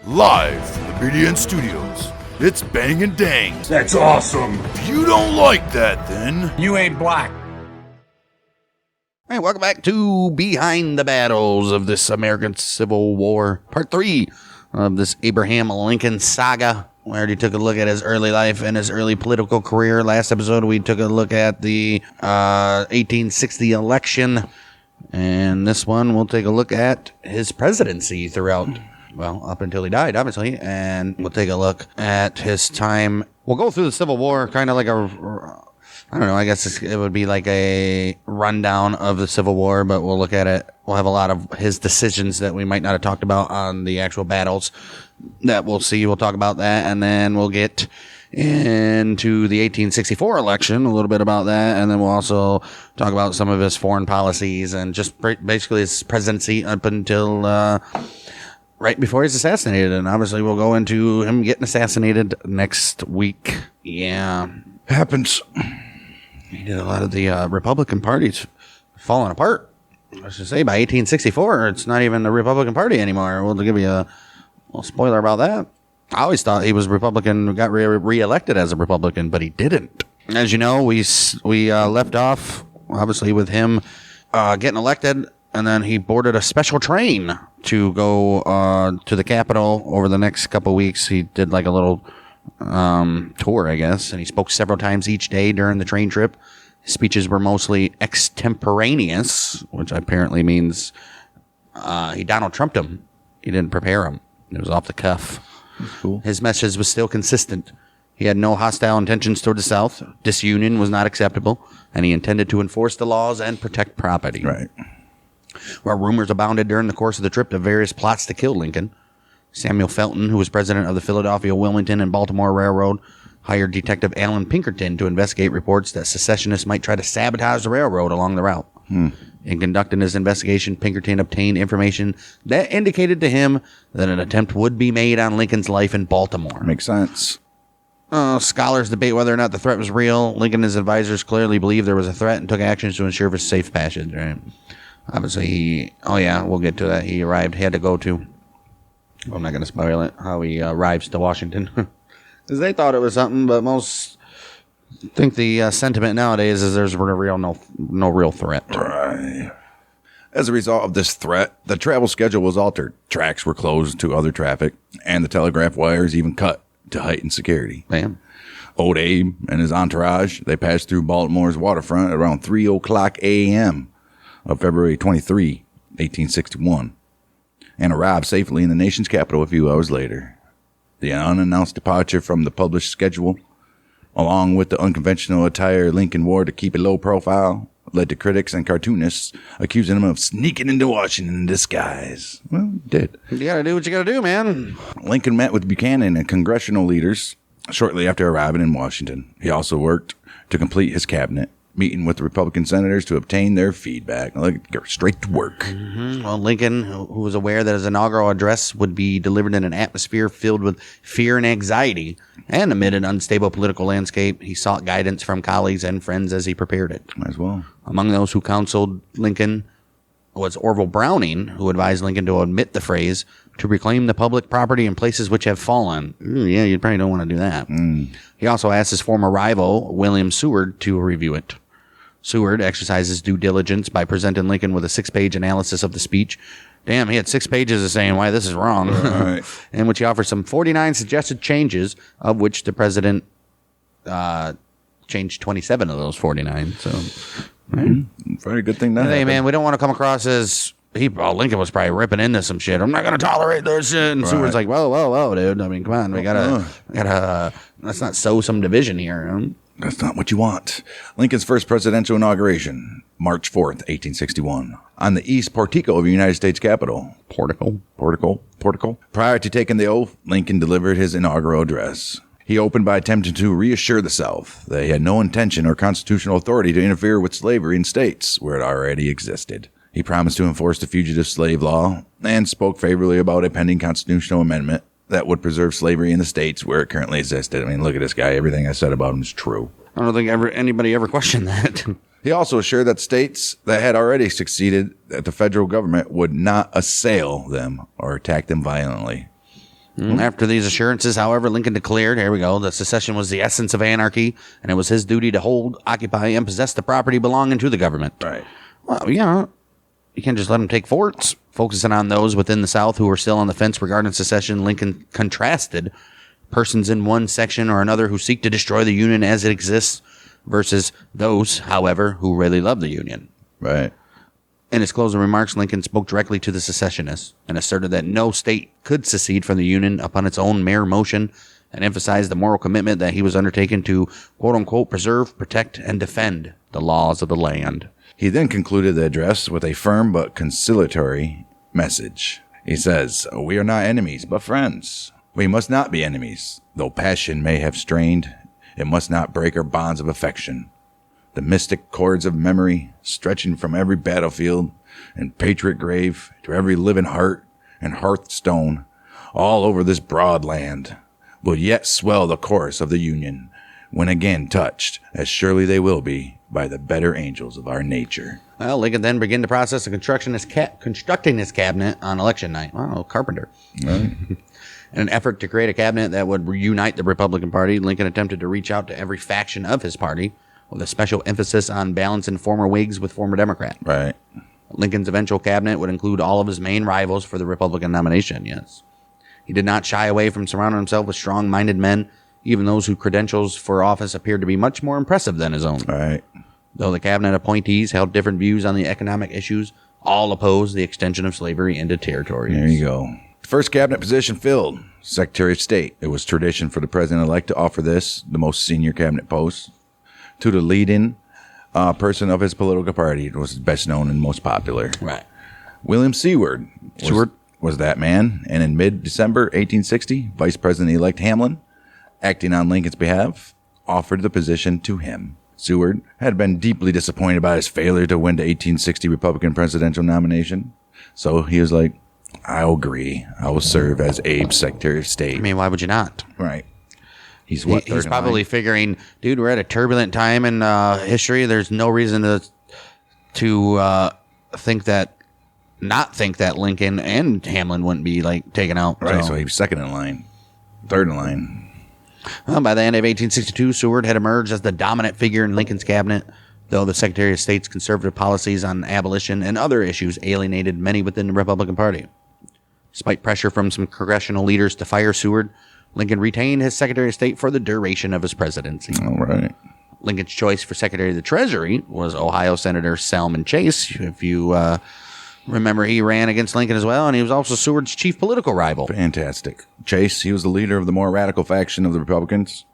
Live from the BDN Studios, it's Bang and Dang. That's awesome. If you don't like that, then You ain't black. All right, welcome back to Behind the Battles of this American Civil War, Part 3 of this Abraham Lincoln saga. We already took a look at his early life and his early political career. Last episode, we took a look at the 1860 election. And this one, we'll take a look at his presidency throughout, well, up until he died, obviously. And we'll take a look at his time. We'll go through the Civil War, kind of like I don't know, I guess it would be like a rundown of the Civil War, but we'll look at it. We'll have a lot of his decisions that we might not have talked about on the actual battles that we'll see. We'll talk about that, and then we'll get into the 1864 election, a little bit about that, and then we'll also talk about some of his foreign policies and just basically his presidency up until right before he's assassinated. And obviously we'll go into him getting assassinated next week. Yeah. happens. He did a lot of the Republican parties falling apart. I should say by 1864, it's not even the Republican Party anymore. We'll give you a little spoiler about that. I always thought he was Republican, got re-elected as a Republican, but he didn't. As you know, we left off, obviously, with him getting elected, and then he boarded a special train to go to the Capitol over the next couple of weeks. He did like a little tour, I guess, and he spoke several times each day during the train trip. His speeches were mostly extemporaneous, which apparently means he Donald Trumped him. He didn't prepare him. It was off the cuff. Cool. His message was still consistent. He had no hostile intentions toward the South. Disunion was not acceptable, and he intended to enforce the laws and protect property. Right. Where rumors abounded during the course of the trip of various plots to kill Lincoln, Samuel Felton, who was president of the Philadelphia, Wilmington, and Baltimore Railroad, hired Detective Alan Pinkerton to investigate reports that secessionists might try to sabotage the railroad along the route. In conducting his investigation, Pinkerton obtained information that indicated to him that an attempt would be made on Lincoln's life in Baltimore. Makes sense. Scholars debate whether or not the threat was real. Lincoln and his advisors clearly believed there was a threat and took actions to ensure his safe passage. Right? Obviously, we'll get to that. He had to go to, I'm not going to spoil it, how he arrives to Washington. Because they thought it was something, but most think the sentiment nowadays is there's no real threat. Right. As a result of this threat, the travel schedule was altered. Tracks were closed to other traffic, and the telegraph wires even cut to heighten security. Bam. Old Abe and his entourage, they passed through Baltimore's waterfront at around 3 o'clock a.m. of February 23, 1861, and arrived safely in the nation's capital a few hours later. The unannounced departure from the published schedule, along with the unconventional attire Lincoln wore to keep a low profile, led to critics and cartoonists accusing him of sneaking into Washington in disguise. Well, he did. You gotta do what you gotta do, man. Lincoln met with Buchanan and congressional leaders shortly after arriving in Washington. He also worked to complete his cabinet, meeting with the Republican senators to obtain their feedback. Go straight to work. Well, Lincoln, who was aware that his inaugural address would be delivered in an atmosphere filled with fear and anxiety, and amid an unstable political landscape, he sought guidance from colleagues and friends as he prepared it. Might as well. Among those who counseled Lincoln was Orville Browning, who advised Lincoln to omit the phrase, to reclaim the public property in places which have fallen. Yeah, you probably don't want to do that. He also asked his former rival, William Seward, to review it. Seward exercises due diligence by presenting Lincoln with a 6-page analysis of the speech. Damn, he had 6 pages of saying why this is wrong. Right. In which he offers some 49 suggested changes, of which the president changed 27 of those 49. So, Very good thing that hey, happened. man, we don't want to come across as Lincoln was probably ripping into some shit. I'm not going to tolerate this shit. And Seward's like, whoa, dude. I mean, come on, we gotta, let's not sow some division here. That's not what you want. Lincoln's first presidential inauguration, March 4th, 1861, on the east portico of the United States Capitol. Portico. Prior to taking the oath, Lincoln delivered his inaugural address. He opened by attempting to reassure the South that he had no intention or constitutional authority to interfere with slavery in states where it already existed. He promised to enforce the fugitive slave law and spoke favorably about a pending constitutional amendment that would preserve slavery in the states where it currently existed. I mean, look at this guy. Everything I said about him is true. I don't think anybody ever questioned that. He also assured that states that had already succeeded that the federal government would not assail them or attack them violently. After these assurances, however, Lincoln declared, here we go, that secession was the essence of anarchy, and it was his duty to hold, occupy, and possess the property belonging to the government. Right. Well, yeah, you can't just let them take forts. Focusing on those within the South who were still on the fence regarding secession, Lincoln contrasted persons in one section or another who seek to destroy the Union as it exists versus those, however, who really love the Union. Right. In his closing remarks, Lincoln spoke directly to the secessionists and asserted that no state could secede from the Union upon its own mere motion, and emphasized the moral commitment that he was undertaken to, quote-unquote, preserve, protect, and defend the laws of the land. He then concluded the address with a firm but conciliatory message. He says, "We are not enemies, but friends. We must not be enemies. Though passion may have strained, it must not break our bonds of affection. The mystic cords of memory, stretching from every battlefield and patriot grave to every living heart and hearthstone, all over this broad land, will yet swell the chorus of the Union, when again touched, as surely they will be, by the better angels of our nature." Well, Lincoln then began the process of constructing his cabinet on election night. Wow, carpenter. Right. In an effort to create a cabinet that would reunite the Republican Party, Lincoln attempted to reach out to every faction of his party, with a special emphasis on balancing former Whigs with former Democrats. Right. Lincoln's eventual cabinet would include all of his main rivals for the Republican nomination, yes. He did not shy away from surrounding himself with strong-minded men, even those whose credentials for office appeared to be much more impressive than his own. Right. Though the cabinet appointees held different views on the economic issues, all opposed the extension of slavery into territories. There you go. First cabinet position filled, Secretary of State. It was tradition for the president-elect to offer this, the most senior cabinet post, to the leading person of his political party. It was best known and most popular. Right. William Seward was that man, and in mid-December 1860, Vice President-elect Hamlin, acting on Lincoln's behalf, offered the position to him. Seward had been deeply disappointed by his failure to win the 1860 Republican presidential nomination, so he was like, "I'll agree. I will serve as Abe's Secretary of State." I mean, why would you not? Right. He's what? He's probably figuring, dude, we're at a turbulent time in history. There's no reason to think that Lincoln and Hamlin wouldn't be like taken out. Right. So he was second in line, third in line. Well, by the end of 1862, Seward had emerged as the dominant figure in Lincoln's cabinet, though the Secretary of State's conservative policies on abolition and other issues alienated many within the Republican Party. Despite pressure from some congressional leaders to fire Seward, Lincoln retained his Secretary of State for the duration of his presidency. All right. Lincoln's choice for Secretary of the Treasury was Ohio Senator Salmon Chase. If you remember, he ran against Lincoln as well, and he was also Seward's chief political rival. Fantastic. Chase, he was the leader of the more radical faction of the Republicans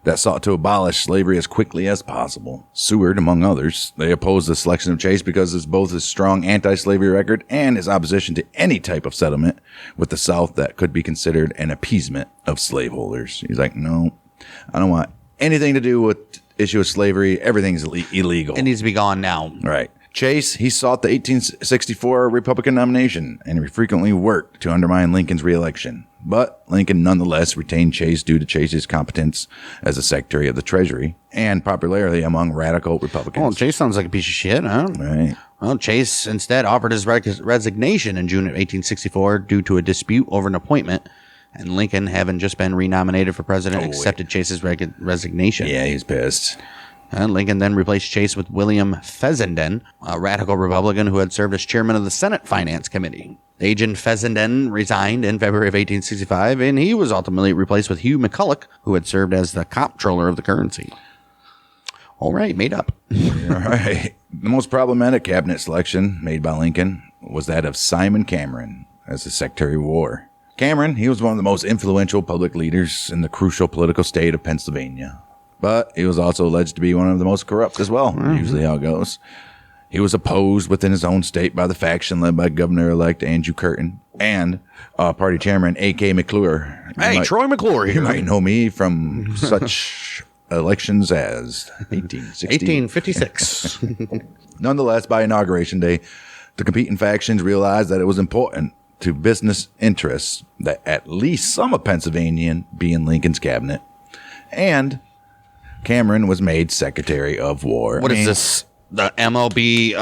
that sought to abolish slavery as quickly as possible. Seward, among others, they opposed the selection of Chase because of both his strong anti-slavery record and his opposition to any type of settlement with the South that could be considered an appeasement of slaveholders. He's like, no, I don't want anything to do with the issue of slavery. Everything's illegal. It needs to be gone now. Right. Chase, he sought the 1864 Republican nomination, and he frequently worked to undermine Lincoln's reelection. But Lincoln nonetheless retained Chase due to Chase's competence as a Secretary of the Treasury and popularity among radical Republicans. Well, Chase sounds like a piece of shit, huh? Right. Well, Chase instead offered his resignation in June of 1864 due to a dispute over an appointment, and Lincoln, having just been renominated for president, accepted Chase's resignation. Yeah, he's pissed. And Lincoln then replaced Chase with William Fessenden, a radical Republican who had served as chairman of the Senate Finance Committee. Agent Fessenden resigned in February of 1865, and he was ultimately replaced with Hugh McCulloch, who had served as the comptroller of the currency. All right, made up. All right. The most problematic cabinet selection made by Lincoln was that of Simon Cameron as the Secretary of War. Cameron, he was one of the most influential public leaders in the crucial political state of Pennsylvania. But he was also alleged to be one of the most corrupt as well, usually how it goes. He was opposed within his own state by the faction led by Governor-elect Andrew Curtin and party chairman A.K. McClure. Hey, Troy McClure here. You might know me from such elections as 1856. Nonetheless, by Inauguration Day, the competing factions realized that it was important to business interests that at least some of Pennsylvania be in Lincoln's cabinet. And Cameron was made Secretary of War. What is this? The MLB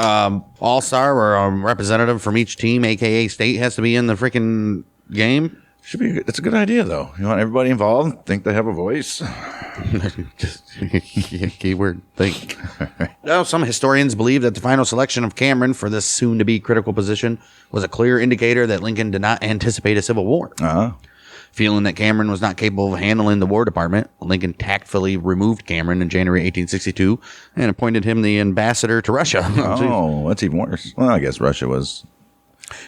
All-Star or a representative from each team, a.k.a. state, has to be in the freaking game? It's a good idea, though. You want everybody involved, think they have a voice. Keyword think. Now, some historians believe that the final selection of Cameron for this soon-to-be critical position was a clear indicator that Lincoln did not anticipate a civil war. Feeling that Cameron was not capable of handling the War Department, Lincoln tactfully removed Cameron in January 1862 and appointed him the ambassador to Russia. Oh, that's even worse. Well, I guess Russia was...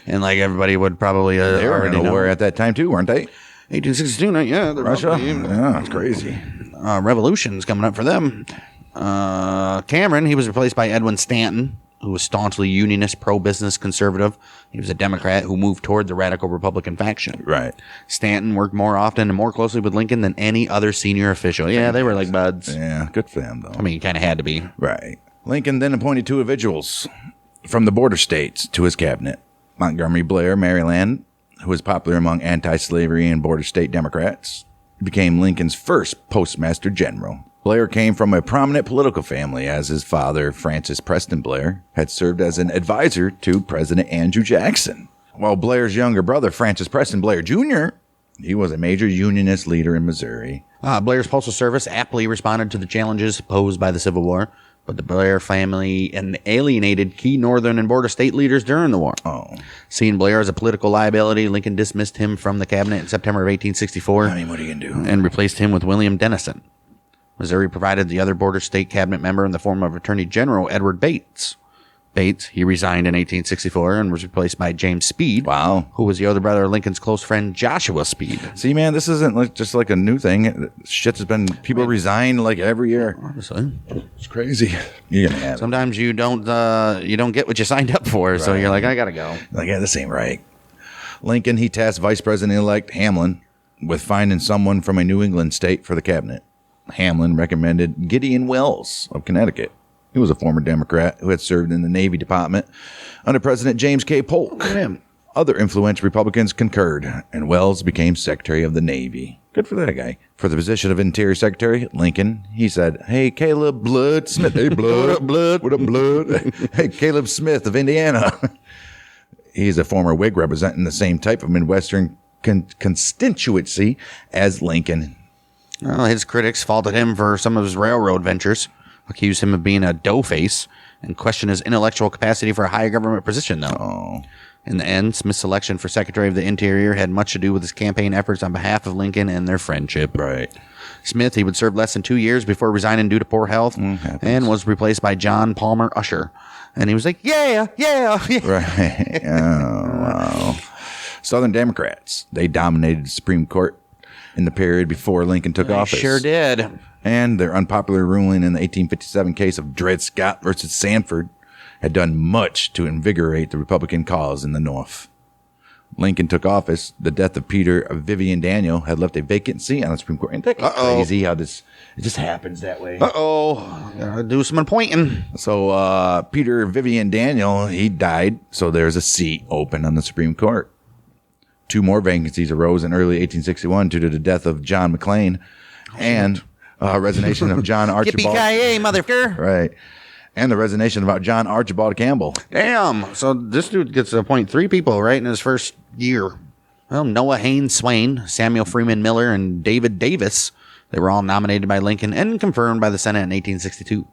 And like everybody would probably they were already in a know. war at that time, too, weren't they? 1862, yeah. Russia? Yeah, that's crazy. Revolution's coming up for them. Cameron, he was replaced by Edwin Stanton, who was staunchly unionist, pro-business conservative. He was a Democrat who moved toward the radical Republican faction. Right. Stanton worked more often and more closely with Lincoln than any other senior official. Yeah, they were like buds. Yeah, good for them, though. I mean, you kind of had to be. Right. Lincoln then appointed 2 individuals from the border states to his cabinet. Montgomery Blair, Maryland, who was popular among anti-slavery and border state Democrats, became Lincoln's first postmaster general. Blair came from a prominent political family, as his father, Francis Preston Blair, had served as an advisor to President Andrew Jackson. While Blair's younger brother, Francis Preston Blair Jr., he was a major unionist leader in Missouri. Blair's Postal Service aptly responded to the challenges posed by the Civil War, but the Blair family alienated key northern and border state leaders during the war. Seeing Blair as a political liability, Lincoln dismissed him from the cabinet in September of 1864. I mean, what are you going to do? And replaced him with William Dennison. Missouri provided the other border state cabinet member in the form of Attorney General Edward Bates. Bates, he resigned in 1864 and was replaced by James Speed. Wow. Who was the older brother of Lincoln's close friend Joshua Speed. See, man, this isn't just like a new thing. Shit has been, people resign like every year. Honestly. It's crazy. You're going to have Sometimes you don't get what you signed up for, so you're like, I got to go. Like, yeah, this ain't right. Lincoln, he tasked Vice President-elect Hamlin with finding someone from a New England state for the cabinet. Hamlin recommended Gideon Wells of Connecticut. He was a former Democrat who had served in the Navy Department under President James K. Polk. Look at him. Other influential Republicans concurred, and Wells became Secretary of the Navy. Good for that guy. For the position of Interior Secretary, Lincoln, he said, "Hey, Caleb Blood Smith." Hey, Blood. What up, Blood? What up, Blood? Hey, Caleb Smith of Indiana. He's a former Whig representing the same type of Midwestern constituency as Lincoln. Well, his critics faulted him for some of his railroad ventures, accused him of being a doughface, and questioned his intellectual capacity for a high government position, though. In the end, Smith's selection for Secretary of the Interior had much to do with his campaign efforts on behalf of Lincoln and their friendship. Right. Smith, he would serve less than 2 years before resigning due to poor health, and was replaced by John Palmer Usher. And he was like, yeah. Right. Oh, wow. Southern Democrats, they dominated the Supreme Court in the period before Lincoln took office. Sure did. And their unpopular ruling in the 1857 case of Dred Scott versus Sanford had done much to invigorate the Republican cause in the North. Lincoln took office. The death of Peter Vivian Daniel had left a vacant seat on the Supreme Court. Ain't that crazy how it just happens that way? Gotta do some appointing. So Peter Vivian Daniel, he died, so there's a seat open on the Supreme Court. 2 more vacancies arose in early 1861 due to the death of John McLean and resignation of John Archibald. Yippee-ki-yay, motherfucker. Right. And the resignation about John Archibald Campbell. Damn. So this dude gets to appoint 3 people right in his first year. Well, Noah Haynes Swain, Samuel Freeman Miller, and David Davis. They were all nominated by Lincoln and confirmed by the Senate in 1862.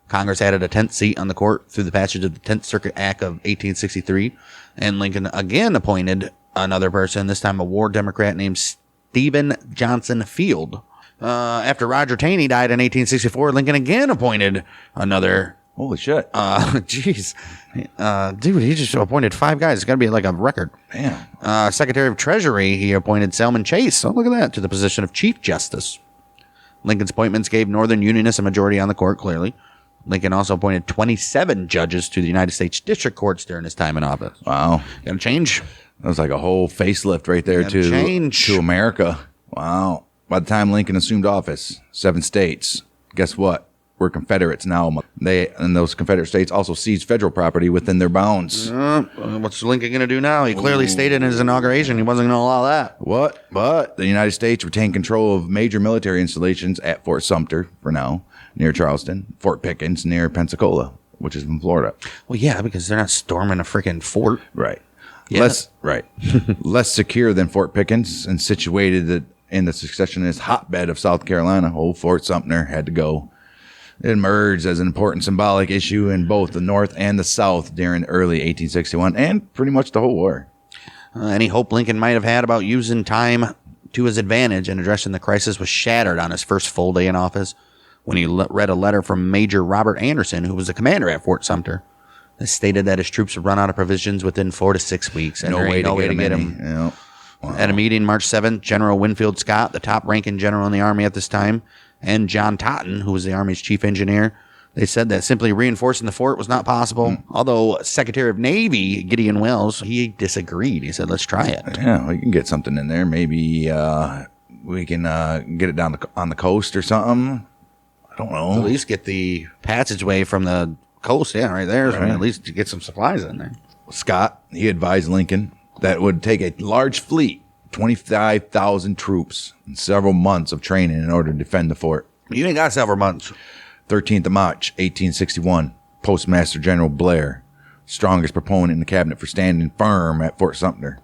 Congress added a 10th seat on the court through the passage of the 10th Circuit Act of 1863. And Lincoln again appointed another person, this time a war Democrat named Stephen Johnson Field. After Roger Taney died in 1864, Lincoln again appointed another. Holy shit. Jeez. Dude, he just appointed 5 guys. It's got to be like a record. Damn. Secretary of Treasury, he appointed Selman Chase. Oh, look at that. To the position of Chief Justice. Lincoln's appointments gave Northern Unionists a majority on the court, clearly. Lincoln also appointed 27 judges to the United States District Courts during his time in office. Wow. Got to change. That was like a whole facelift right there to America. Wow. By the time Lincoln assumed office, 7 states, guess what? We're Confederates now. And those Confederate states also seized federal property within their bounds. What's Lincoln going to do now? He clearly stated in his inauguration he wasn't going to allow that. What? But the United States retained control of major military installations at Fort Sumter, for now, near Charleston, Fort Pickens, near Pensacola, which is in Florida. Well, yeah, because they're not storming a freaking fort. Right. Yeah. Less secure than Fort Pickens and situated in the secessionist hotbed of South Carolina, old Fort Sumter had to go. It emerged as an important symbolic issue in both the North and the South during early 1861 and pretty much the whole war. Any hope Lincoln might have had about using time to his advantage in addressing the crisis was shattered on his first full day in office when he read a letter from Major Robert Anderson, who was the commander at Fort Sumter. It stated that his troops would run out of provisions within 4 to 6 weeks, and No there way ain't no way to get any. them. Yeah. Wow. At a meeting March 7th, General Winfield Scott, the top-ranking general in the Army at this time, and John Totten, who was the Army's chief engineer, they said that simply reinforcing the fort was not possible. Although Secretary of Navy Gideon Welles, he disagreed. He said, let's try it. Yeah, we can get something in there. Maybe we can get it down on the coast or something. I don't know. At least get the passageway from the coast, right there. So at least get some supplies in there. Scott, he advised Lincoln that it would take a large fleet, 25,000 troops, and several months of training in order to defend the fort. You ain't got several months. 13th of March, 1861, Postmaster General Blair, strongest proponent in the cabinet for standing firm at Fort Sumter,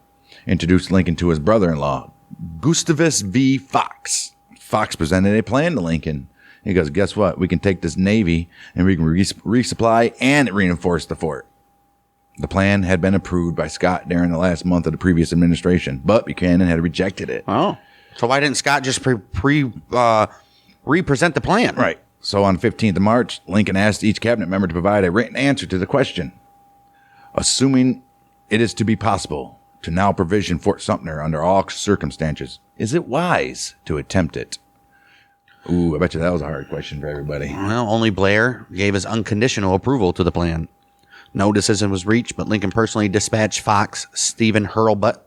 introduced Lincoln to his brother-in-law, Gustavus V. Fox. Fox presented a plan to Lincoln. He goes, guess what? We can take this Navy and we can resupply and reinforce the fort. The plan had been approved by Scott during the last month of the previous administration, but Buchanan had rejected it. Oh. So why didn't Scott just represent the plan? Right. So on the 15th of March, Lincoln asked each cabinet member to provide a written answer to the question. Assuming it is to be possible to now provision Fort Sumter under all circumstances, is it wise to attempt it? Ooh, I bet you that was a hard question for everybody. Well, only Blair gave his unconditional approval to the plan. No decision was reached, but Lincoln personally dispatched Fox, Stephen Hurlbut,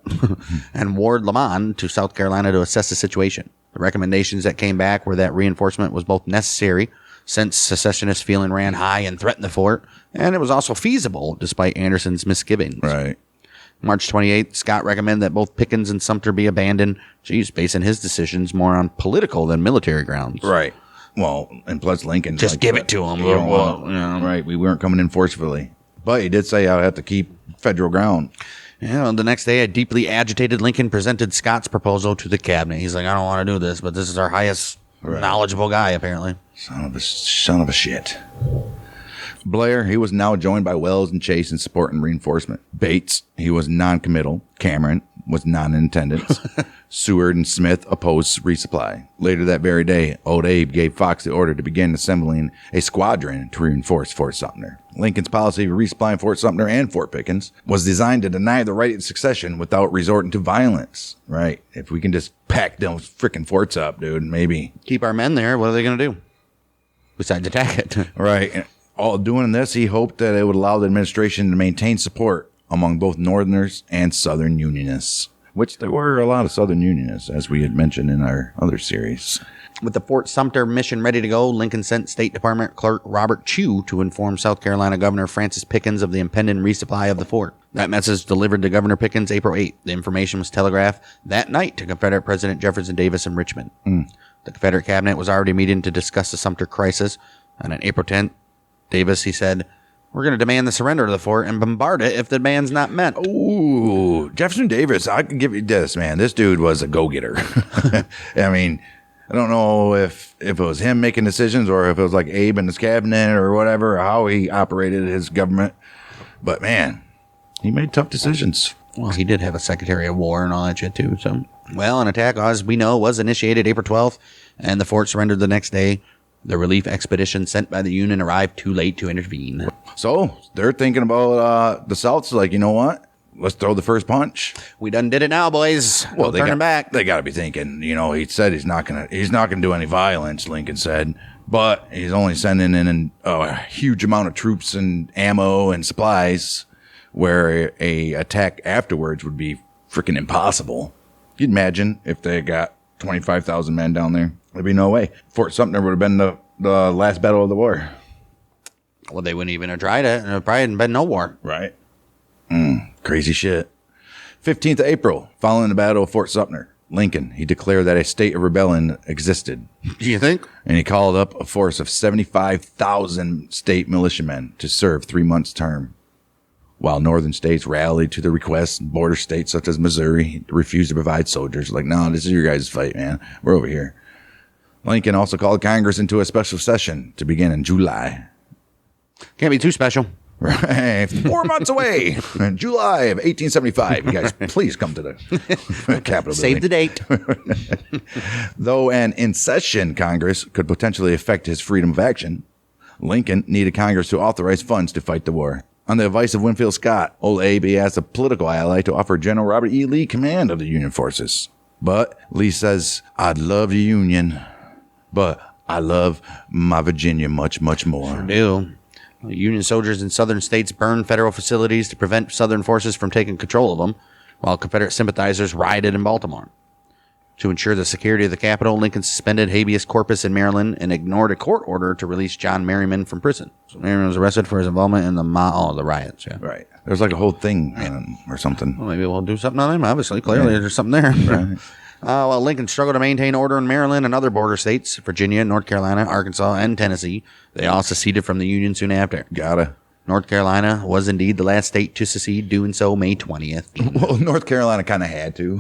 and Ward Lamont to South Carolina to assess the situation. The recommendations that came back were that reinforcement was both necessary, since secessionist feeling ran high and threatened the fort, and it was also feasible, despite Anderson's misgivings. Right. March 28th, Scott recommended that both Pickens and Sumter be abandoned, basing his decisions more on political than military grounds. Right. Well, and plus Lincoln Just give it to him. Right. We weren't coming in forcefully. But he did say I have to keep federal ground. The next day, a deeply agitated Lincoln presented Scott's proposal to the cabinet. He's like, I don't want to do this, but this is our highest knowledgeable guy, apparently. Son of a shit. Blair, he was now joined by Wells and Chase in support and reinforcement. Bates, he was non-committal. Cameron was non in attendance. Seward and Smith opposed resupply. Later that very day, Old Abe gave Fox the order to begin assembling a squadron to reinforce Fort Sumter. Lincoln's policy of resupplying Fort Sumter and Fort Pickens was designed to deny the right of succession without resorting to violence. Right. If we can just pack those freaking forts up, dude, maybe. Keep our men there. What are they going to do? Besides attack it. Right. All doing this, he hoped that it would allow the administration to maintain support among both Northerners and Southern Unionists, which there were a lot of Southern Unionists, as we had mentioned in our other series. With the Fort Sumter mission ready to go, Lincoln sent State Department Clerk Robert Chew to inform South Carolina Governor Francis Pickens of the impending resupply of the fort. That message delivered to Governor Pickens April 8th. The information was telegraphed that night to Confederate President Jefferson Davis in Richmond. The Confederate cabinet was already meeting to discuss the Sumter crisis, and on April 10th, Davis, he said, we're going to demand the surrender of the fort and bombard it if the demand's not met. Ooh, Jefferson Davis, I can give you this, man. This dude was a go-getter. I mean, I don't know if it was him making decisions or if it was like Abe and his cabinet or whatever, or how he operated his government. But, man, he made tough decisions. Well, he did have a Secretary of War and all that shit, too. So, well, an attack, as we know, was initiated April 12th, and the fort surrendered the next day. The relief expedition sent by the Union arrived too late to intervene. So they're thinking about the South's like, you know what? Let's throw the first punch. We done did it now, boys. Well, they turning back. They got to be thinking. You know, he said he's not gonna do any violence. Lincoln said, but he's only sending in a huge amount of troops and ammo and supplies, where a attack afterwards would be freaking impossible. You'd imagine if they got 25,000 men down there. There'd be no way. Fort Sumter would have been the last battle of the war. Well, they wouldn't even have tried it. There probably hadn't been no war. Right. Crazy shit. 15th of April, following the Battle of Fort Sumter, Lincoln, he declared that a state of rebellion existed. Do you think? And he called up a force of 75,000 state militiamen to serve 3 months' term. while northern states rallied to the request. Border states such as Missouri refused to provide soldiers. Like, no, this is your guys' fight, man. We're over here. Lincoln also called Congress into a special session to begin in July. Can't be too special. Right. 4 months away. In July of 1875. You guys, please come to the Capitol Save the date. Though an in-session Congress could potentially affect his freedom of action, Lincoln needed Congress to authorize funds to fight the war. On the advice of Winfield Scott, old Abe asked a political ally to offer General Robert E. Lee command of the Union forces. But Lee says, I'd love the Union, but I love my Virginia much, much more. Sure do. Union soldiers in southern states burned federal facilities to prevent southern forces from taking control of them, while Confederate sympathizers rioted in Baltimore. To ensure the security of the Capitol, Lincoln suspended habeas corpus in Maryland and ignored a court order to release John Merriman from prison. So Merriman was arrested for his involvement in the riots. Yeah. Right. There's like a whole thing or something. Well, maybe we'll do something on him. Obviously, clearly, there's something there. Right. While Lincoln struggled to maintain order in Maryland and other border states, Virginia, North Carolina, Arkansas, and Tennessee, they all seceded from the Union soon after. Gotta. North Carolina was indeed the last state to secede, doing so May 20th. Well, North Carolina kind of had to.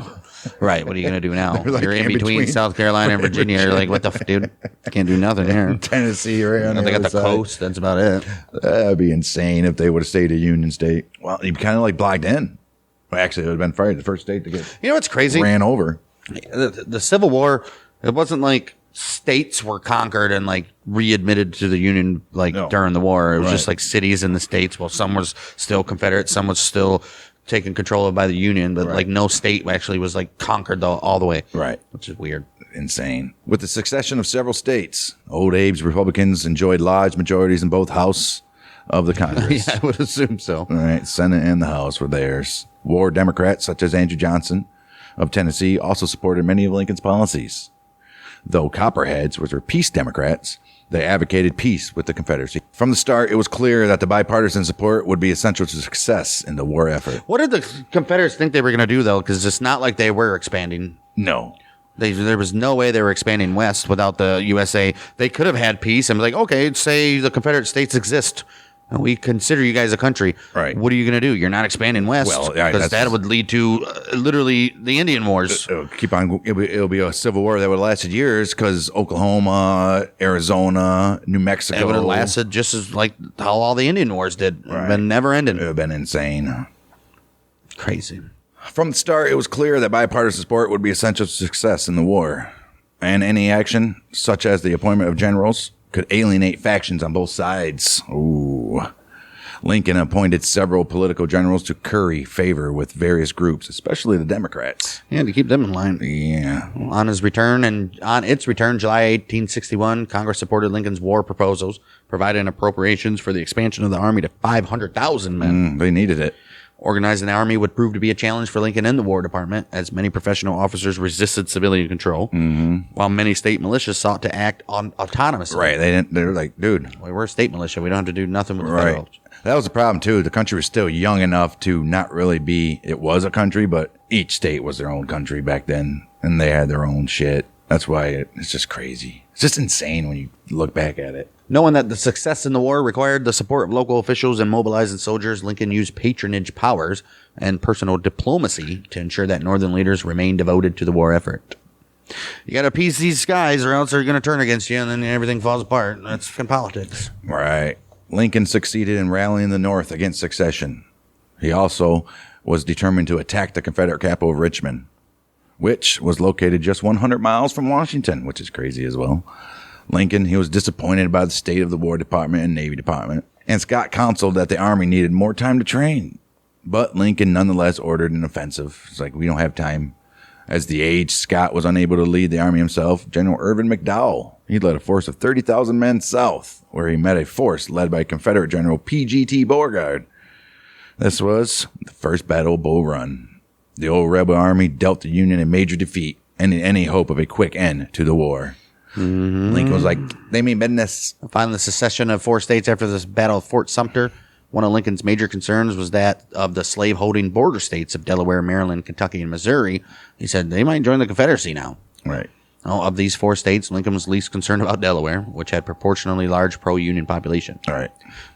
Right. What are you going to do now? Like You're in between South Carolina and Virginia. You're like, what the dude? Can't do nothing here. Tennessee, right on They got the other side. coast. That's about it. That'd be insane if they would have stayed a Union state. Well, you'd be kind of like blocked in. Well, actually, it would have been probably the first state to get You know what's crazy? ran over. The Civil War, it wasn't like states were conquered and like readmitted to the Union during the war. It was just like cities in the states. Well, some was still Confederate, some was still taken control of by the Union, but like no state actually was like conquered all the way. Right. Which is weird. Insane. With the succession of several states, old Abe's Republicans enjoyed large majorities in both House of the Congress. Yeah, I would assume so. All right, Senate and the House were theirs. War Democrats such as Andrew Johnson of Tennessee also supported many of Lincoln's policies. Though Copperheads, which were peace Democrats, they advocated peace with the Confederacy. From the start, it was clear that the bipartisan support would be essential to success in the war effort. What did the Confederates think they were going to do, though? Because it's not like they were expanding. No. There was no way they were expanding west without the USA. They could have had peace and be like, okay, say the Confederate States exist. And we consider you guys a country. Right. What are you going to do? You're not expanding west. Well, yeah, because that would lead to literally the Indian Wars. It'll keep on. It'll be a civil war that would have lasted years because Oklahoma, Arizona, New Mexico. It would have lasted just as like how all the Indian Wars did. Right. Been never ending. It would have been insane. Crazy. From the start, it was clear that bipartisan support would be essential to success in the war. And any action, such as the appointment of generals, could alienate factions on both sides. Ooh. Lincoln appointed several political generals to curry favor with various groups, especially the Democrats. Yeah, to keep them in line. Yeah. On its return, July 1861, Congress supported Lincoln's war proposals, providing appropriations for the expansion of the army to 500,000 men. They needed it. Organizing an army would prove to be a challenge for Lincoln and the War Department, as many professional officers resisted civilian control, while many state militias sought to act autonomously. Right. They're like, dude. We're a state militia. We don't have to do nothing with the Right. federal. That was the problem, too. The country was still young enough to not really be, it was a country, but each state was their own country back then, and they had their own shit. That's why it's just crazy. It's just insane when you look back at it. Knowing that the success in the war required the support of local officials and mobilizing soldiers, Lincoln used patronage powers and personal diplomacy to ensure that Northern leaders remained devoted to the war effort. You got to appease these guys or else they're going to turn against you and then everything falls apart. That's in politics. Right. Lincoln succeeded in rallying the North against secession. He also was determined to attack the Confederate capital of Richmond, which was located just 100 miles from Washington, which is crazy as well. Lincoln, he was disappointed by the state of the War Department and Navy Department, and Scott counseled that the Army needed more time to train. But Lincoln nonetheless ordered an offensive. It's like, we don't have time. As the aged Scott was unable to lead the Army himself, General Irvin McDowell, he led a force of 30,000 men south, where he met a force led by Confederate General P.G.T. Beauregard. This was the First Battle of Bull Run. The old rebel army dealt the Union a major defeat, ending any hope of a quick end to the war. Lincoln was like, they mean business. Following the secession of 4 states after this Battle of Fort Sumter, one of Lincoln's major concerns was that of the slave-holding border states of Delaware, Maryland, Kentucky, and Missouri. He said they might join the Confederacy now. Right. Of these 4 states, Lincoln was least concerned about Delaware, which had proportionally large pro-Union population. All right.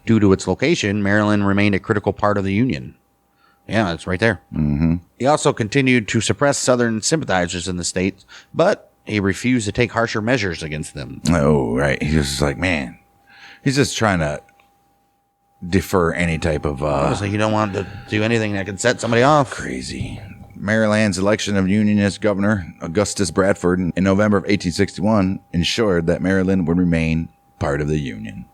Due to its location, Maryland remained a critical part of the Union. Yeah, it's right there. Mm-hmm. He also continued to suppress Southern sympathizers in the state, but he refused to take harsher measures against them. Oh, right. He was just like, man, he's just trying to defer any type of... So you don't want to do anything that could set somebody off. Crazy. Maryland's election of Unionist Governor Augustus Bradford in November of 1861 ensured that Maryland would remain part of the Union.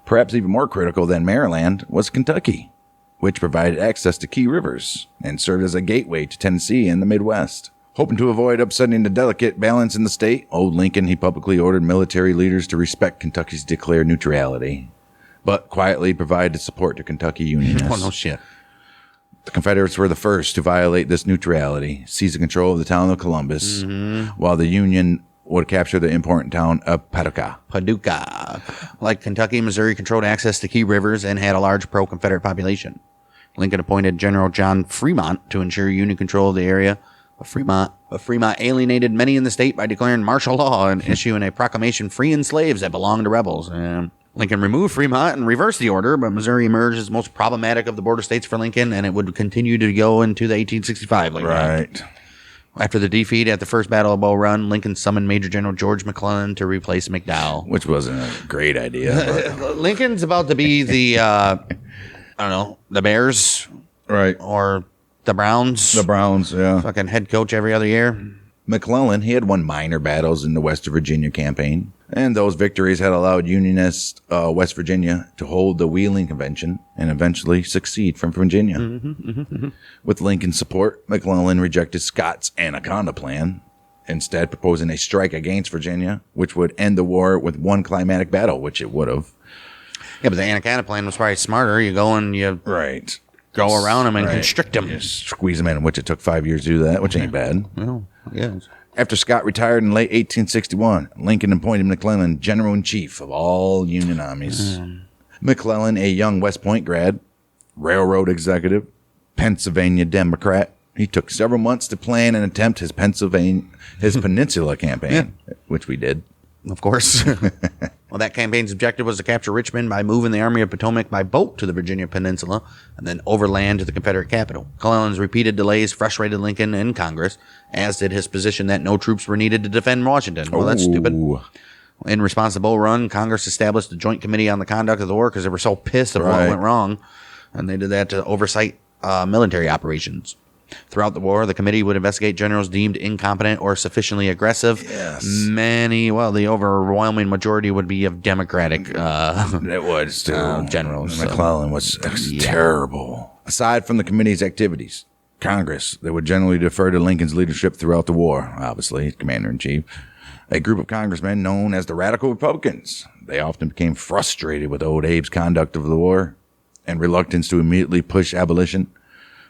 Perhaps even more critical than Maryland was Kentucky, which provided access to key rivers and served as a gateway to Tennessee and the Midwest. Hoping to avoid upsetting the delicate balance in the state, old Lincoln, he publicly ordered military leaders to respect Kentucky's declared neutrality, but quietly provided support to Kentucky Unionists. Oh, no shit. The Confederates were the first to violate this neutrality, seizing control of the town of Columbus, while the Union would capture the important town of Paducah. Like Kentucky, Missouri controlled access to key rivers and had a large pro-Confederate population. Lincoln appointed General John Fremont to ensure Union control of the area. Fremont alienated many in the state by declaring martial law and issuing a proclamation freeing slaves that belonged to rebels. Lincoln removed Fremont and reversed the order, but Missouri emerged as the most problematic of the border states for Lincoln, and it would continue to go into the 1865. Right. After the defeat at the First Battle of Bull Run, Lincoln summoned Major General George McClellan to replace McDowell. Which wasn't a great idea. Lincoln's about to be the, the Bears. Right. Or the Browns. The Browns, yeah. Fucking head coach every other year. McClellan, he had won minor battles in the West Virginia campaign, and those victories had allowed Unionist West Virginia to hold the Wheeling Convention and eventually succeed from Virginia. With Lincoln's support, McClellan rejected Scott's Anaconda Plan, instead proposing a strike against Virginia, which would end the war with one climatic battle, which it would have. Yeah, but the Anaconda Plan was probably smarter. You go and you go around them and constrict them. You squeeze them in, which it took 5 years to do that, which ain't bad. Well, yes. After Scott retired in late 1861, Lincoln appointed McClellan General-in-Chief of all Union armies. McClellan, a young West Point grad, railroad executive, Pennsylvania Democrat, he took several months to plan and attempt his Peninsula campaign, which we did. Of course. Well, that campaign's objective was to capture Richmond by moving the Army of Potomac by boat to the Virginia Peninsula and then overland to the Confederate capital. McClellan's repeated delays frustrated Lincoln and Congress, as did his position that no troops were needed to defend Washington. Well, that's stupid. In response to Bull Run, Congress established a joint committee on the conduct of the war because they were so pissed at what went wrong, and they did that to oversight military operations. Throughout the war, the committee would investigate generals deemed incompetent or sufficiently aggressive. Yes. The overwhelming majority would be of Democratic it was too. Generals. McClellan was terrible. Aside from the committee's activities, Congress, they would generally defer to Lincoln's leadership throughout the war, obviously, commander-in-chief. A group of congressmen known as the Radical Republicans. They often became frustrated with old Abe's conduct of the war and reluctance to immediately push abolition.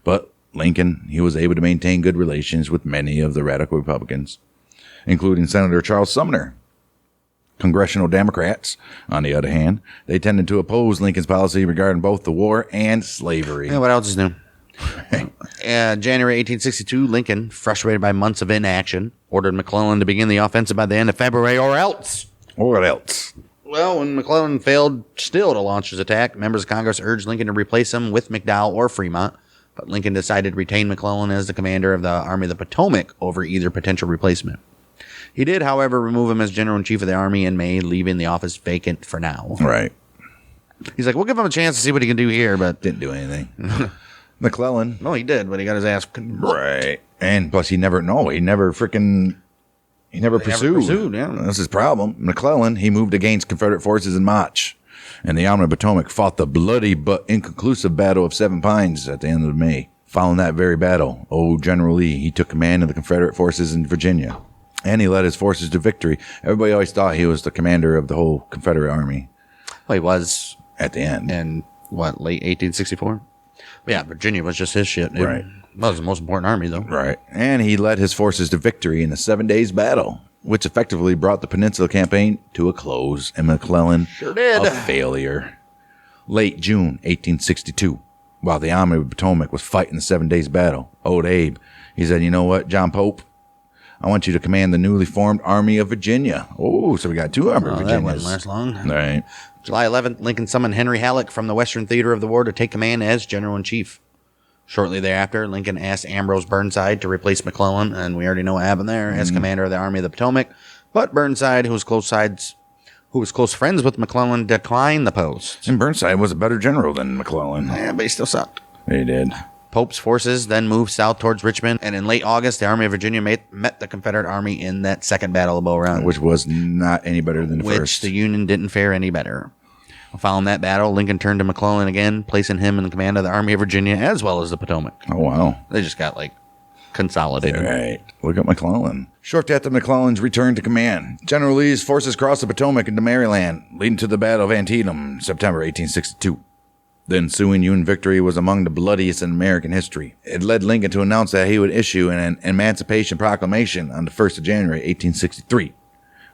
But Lincoln, he was able to maintain good relations with many of the Radical Republicans, including Senator Charles Sumner. Congressional Democrats, on the other hand, they tended to oppose Lincoln's policy regarding both the war and slavery. Yeah, what else is new? January 1862, Lincoln, frustrated by months of inaction, ordered McClellan to begin the offensive by the end of February or else. Well, when McClellan failed still to launch his attack, members of Congress urged Lincoln to replace him with McDowell or Fremont. But Lincoln decided to retain McClellan as the commander of the Army of the Potomac over either potential replacement. He did, however, remove him as general-in-chief of the Army in May, leaving the office vacant for now. Right. He's like, we'll give him a chance to see what he can do here, but... Didn't do anything. McClellan... No, he did, but he got his ass... Right. And plus, he never pursued. Yeah. That's his problem. McClellan, he moved against Confederate forces in March. And the Army of the Potomac fought the bloody but inconclusive Battle of Seven Pines at the end of May. Following that very battle, old General Lee, he took command of the Confederate forces in Virginia. And he led his forces to victory. Everybody always thought he was the commander of the whole Confederate Army. Well, he was. At the end. In, late 1864? Yeah, Virginia was just his shit. Right. It was the most important army, though. Right. And he led his forces to victory in the 7 Days Battle, which effectively brought the Peninsula Campaign to a close, and McClellan sure did. A failure. Late June 1862, while the Army of the Potomac was fighting the 7 Days Battle, old Abe, he said, you know what, John Pope, I want you to command the newly formed Army of Virginia. Oh, so we got 2 Army of That Virginias. wouldn't last long. All right. July 11th, Lincoln summoned Henry Halleck from the Western Theater of the War to take command as General-in-Chief. Shortly thereafter, Lincoln asked Ambrose Burnside to replace McClellan, and we already know what happened there, as commander of the Army of the Potomac. But Burnside, who was close friends with McClellan, declined the post. And Burnside was a better general than McClellan. Yeah, but he still sucked. He did. Pope's forces then moved south towards Richmond, and in late August, the Army of Virginia met the Confederate Army in that Second Battle of Bull Run, Which was not any better than the which first. the Union didn't fare any better. Following that battle, Lincoln turned to McClellan again, placing him in the command of the Army of Virginia as well as the Potomac. Oh, wow. They just got, consolidated. Right. Look at McClellan. Shortly after McClellan's return to command, General Lee's forces crossed the Potomac into Maryland, leading to the Battle of Antietam, September 1862. The ensuing Union victory was among the bloodiest in American history. It led Lincoln to announce that he would issue an Emancipation Proclamation on the 1st of January, 1863,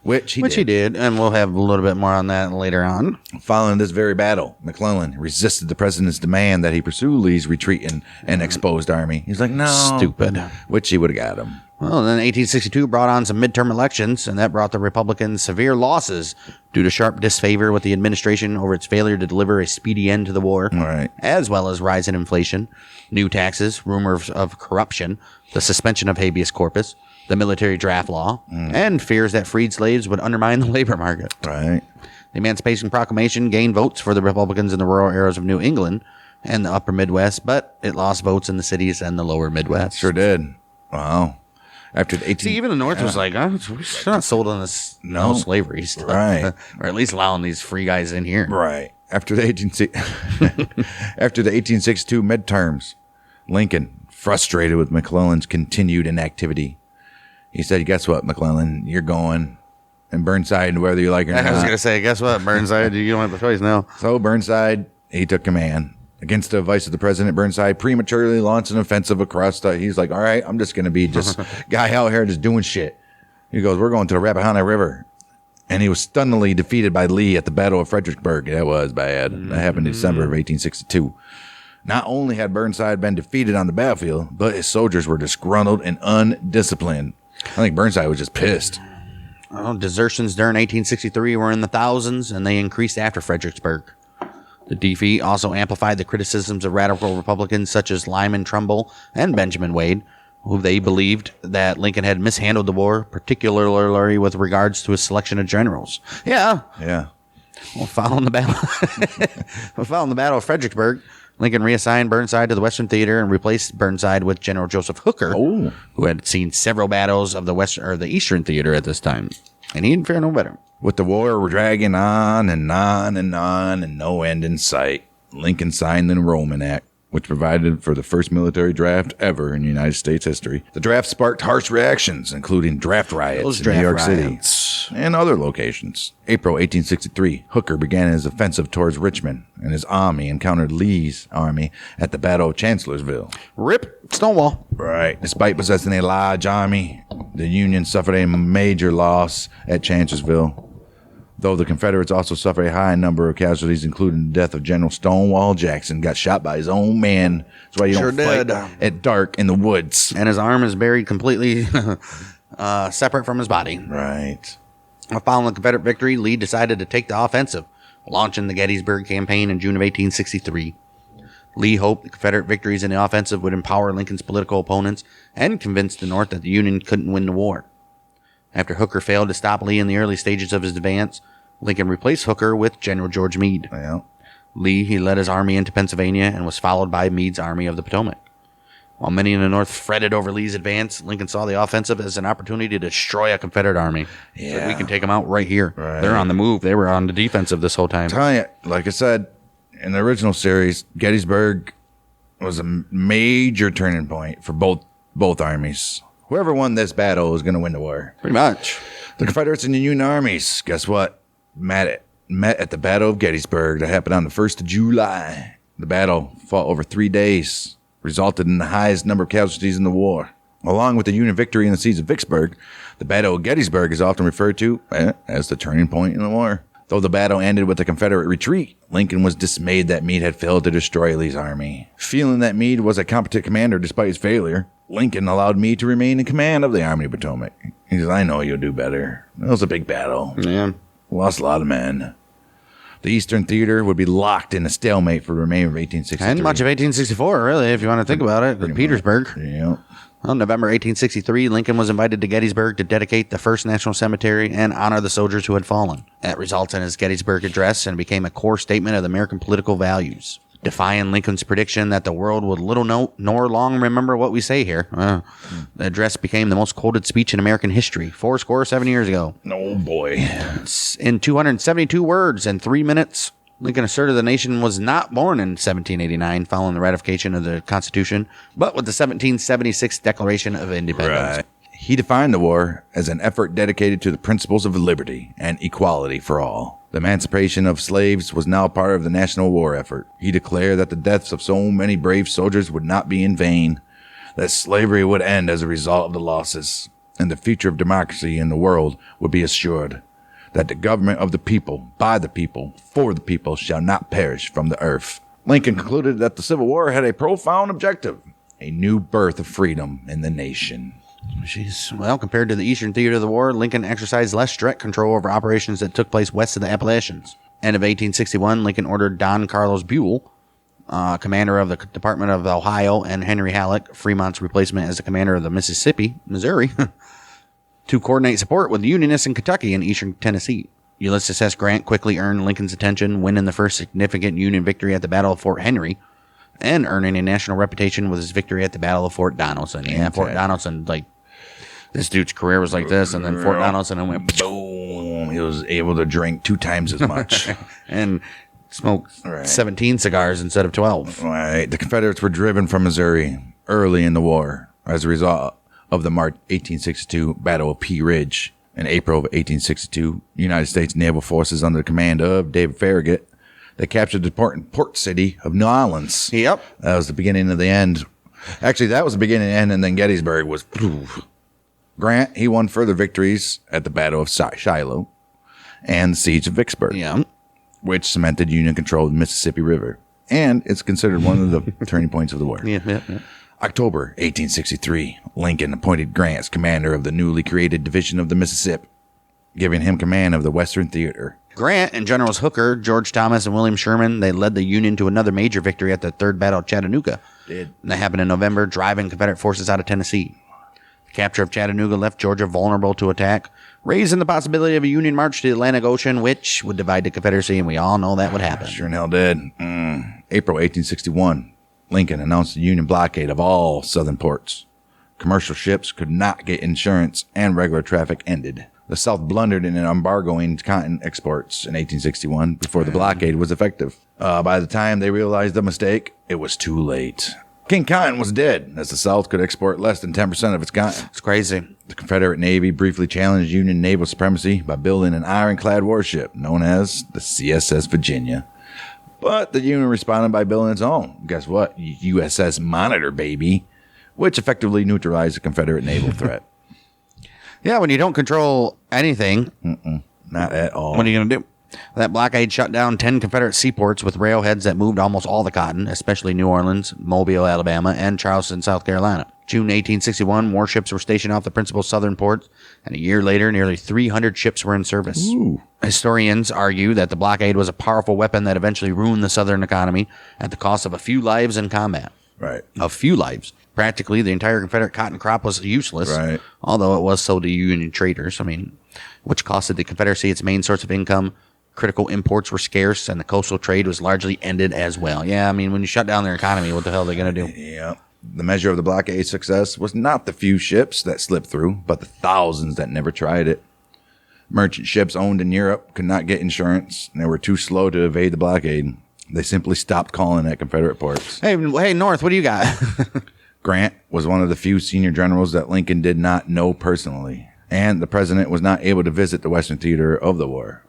which he did. And we'll have a little bit more on that later on. Following this very battle, McClellan resisted the president's demand that he pursue Lee's retreating and exposed army. He's like, no. Stupid. Which he would have got him. Well, then 1862 brought on some midterm elections, and that brought the Republicans severe losses due to sharp disfavor with the administration over its failure to deliver a speedy end to the war, Right. as well as rise in inflation, new taxes, rumors of corruption, the suspension of habeas corpus, the military draft law, and fears that freed slaves would undermine the labor market. Right. The Emancipation Proclamation gained votes for the Republicans in the rural areas of New England and the upper Midwest, but it lost votes in the cities and the lower Midwest. Sure did. Wow. After the 18... See, even the North was like, we're not sold on this no slavery stuff. Right. Or at least allowing these free guys in here. Right. After the 1862 midterms, Lincoln, frustrated with McClellan's continued inactivity, he said, guess what, McClellan? You're going. And Burnside, whether you like it or not. I was going to say, guess what, Burnside? You don't have a choice now. So Burnside, he took command. Against the advice of the president, Burnside prematurely launched an offensive across the... He's like, all right, I'm just going to be just guy out here just doing shit. He goes, we're going to the Rappahannock River. And he was stunningly defeated by Lee at the Battle of Fredericksburg. That was bad. That happened in December of 1862. Not only had Burnside been defeated on the battlefield, but his soldiers were disgruntled and undisciplined. I think Burnside was just pissed. Well, desertions during 1863 were in the thousands, and they increased after Fredericksburg. The defeat also amplified the criticisms of radical Republicans such as Lyman Trumbull and Benjamin Wade, who they believed that Lincoln had mishandled the war, particularly with regards to his selection of generals. Yeah. Well, following the battle of Fredericksburg, Lincoln reassigned Burnside to the Western Theater and replaced Burnside with General Joseph Hooker, who had seen several battles of the Eastern Theater at this time, and he didn't fare no better. With the war dragging on and on and on and no end in sight, Lincoln signed the Enrollment Act, which provided for the first military draft ever in United States history. The draft sparked harsh reactions, including draft riots in New York City and other locations. April 1863, Hooker began his offensive towards Richmond, and his army encountered Lee's army at the Battle of Chancellorsville. Rip Stonewall. Right. Despite possessing a large army, the Union suffered a major loss at Chancellorsville, though the Confederates also suffered a high number of casualties, including the death of General Stonewall Jackson, got shot by his own men. That's why you don't fight at dark in the woods. And his arm is buried completely separate from his body. Right. Following the Confederate victory, Lee decided to take the offensive, launching the Gettysburg Campaign in June of 1863. Lee hoped the Confederate victories in the offensive would empower Lincoln's political opponents and convince the North that the Union couldn't win the war. After Hooker failed to stop Lee in the early stages of his advance, Lincoln replaced Hooker with General George Meade. Yeah. Lee, he led his army into Pennsylvania and was followed by Meade's Army of the Potomac. While many in the North fretted over Lee's advance, Lincoln saw the offensive as an opportunity to destroy a Confederate army. Yeah. So we can take them out right here. Right. They're on the move. They were on the defensive this whole time. I'm telling you, like I said, in the original series, Gettysburg was a major turning point for both armies. Whoever won this battle was going to win the war. Pretty much. The Confederates and the Union armies, guess what? Met at the Battle of Gettysburg that happened on the 1st of July. The battle fought over 3 days, resulted in the highest number of casualties in the war. Along with the Union victory in the siege of Vicksburg, the Battle of Gettysburg is often referred to as the turning point in the war. Though the battle ended with a Confederate retreat, Lincoln was dismayed that Meade had failed to destroy Lee's army. Feeling that Meade was a competent commander despite his failure, Lincoln allowed Meade to remain in command of the Army of Potomac. He says, I know you'll do better. It was a big battle. Yeah. Lost a lot of men. The Eastern Theater would be locked in a stalemate for the remainder of 1863. And much of 1864, really, if you want to think about it. Petersburg. Yeah. On November 1863, Lincoln was invited to Gettysburg to dedicate the First National Cemetery and honor the soldiers who had fallen. That results in his Gettysburg Address and became a core statement of the American political values. Defying Lincoln's prediction that the world would little know nor long remember what we say here. The address became the most quoted speech in American history 7 years ago. Oh, boy. In 272 words and 3 minutes, Lincoln asserted the nation was not born in 1789 following the ratification of the Constitution, but with the 1776 Declaration of Independence. Right. He defined the war as an effort dedicated to the principles of liberty and equality for all. The emancipation of slaves was now part of the national war effort. He declared that the deaths of so many brave soldiers would not be in vain, that slavery would end as a result of the losses, and the future of democracy in the world would be assured, that the government of the people, by the people, for the people, shall not perish from the earth. Lincoln concluded that the Civil War had a profound objective, a new birth of freedom in the nation. Jeez. Well, compared to the Eastern Theater of the war, Lincoln exercised less direct control over operations that took place west of the Appalachians. End of 1861, Lincoln ordered Don Carlos Buell, commander of the Department of Ohio, and Henry Halleck, Fremont's replacement as the commander of the Missouri, to coordinate support with the Unionists in Kentucky and eastern Tennessee. Ulysses S. Grant quickly earned Lincoln's attention, winning the first significant Union victory at the Battle of Fort Henry, and earning a national reputation with his victory at the Battle of Fort Donelson. Yeah, Fort Donelson, like, this dude's career was like this, and then Fort Donelson and went boom. He was able to drink 2 times as much. And smoke 17 cigars instead of 12. Right. The Confederates were driven from Missouri early in the war as a result of the March 1862 Battle of Pea Ridge. In April of 1862, United States naval forces under the command of David Farragut, they captured the important port city of New Orleans. Yep. That was the beginning of the end. Actually, that was the beginning and end, and then Gettysburg was... Grant, he won further victories at the Battle of Shiloh and the Siege of Vicksburg, which cemented Union control of the Mississippi River. And it's considered one of the turning points of the war. October 1863, Lincoln appointed Grant as commander of the newly created Division of the Mississippi, giving him command of the Western Theater. Grant and Generals Hooker, George Thomas, and William Sherman, they led the Union to another major victory at the Third Battle of Chattanooga. And that happened in November, driving Confederate forces out of Tennessee. The capture of Chattanooga left Georgia vulnerable to attack, raising the possibility of a Union march to the Atlantic Ocean, which would divide the Confederacy, and we all know that would happen. Sure in hell did. April 1861, Lincoln announced the Union blockade of all southern ports. Commercial ships could not get insurance, and regular traffic ended. The South blundered in embargoing cotton exports in 1861 before the blockade was effective. By the time they realized the mistake, it was too late. King Cotton was dead, as the South could export less than 10% of its cotton. It's crazy. The Confederate Navy briefly challenged Union naval supremacy by building an ironclad warship known as the CSS Virginia. But the Union responded by building its own. Guess what? USS Monitor, baby, which effectively neutralized the Confederate naval threat. Yeah, when you don't control anything. Not at all. What are you going to do? That blockade shut down 10 Confederate seaports with railheads that moved almost all the cotton, especially New Orleans, Mobile, Alabama, and Charleston, South Carolina. June 1861, warships were stationed off the principal southern ports, and a year later, nearly 300 ships were in service. Ooh. Historians argue that the blockade was a powerful weapon that eventually ruined the southern economy at the cost of a few lives in combat. Right. A few lives. Practically, the entire Confederate cotton crop was useless, although it was sold to Union traders, which costed the Confederacy its main source of income. Critical imports were scarce, and the coastal trade was largely ended as well. Yeah, when you shut down their economy, what the hell are they going to do? Yeah. The measure of the blockade's success was not the few ships that slipped through, but the thousands that never tried it. Merchant ships owned in Europe could not get insurance, and they were too slow to evade the blockade. They simply stopped calling at Confederate ports. Hey, North, what do you got? Grant was one of the few senior generals that Lincoln did not know personally, and the president was not able to visit the Western Theater of the war.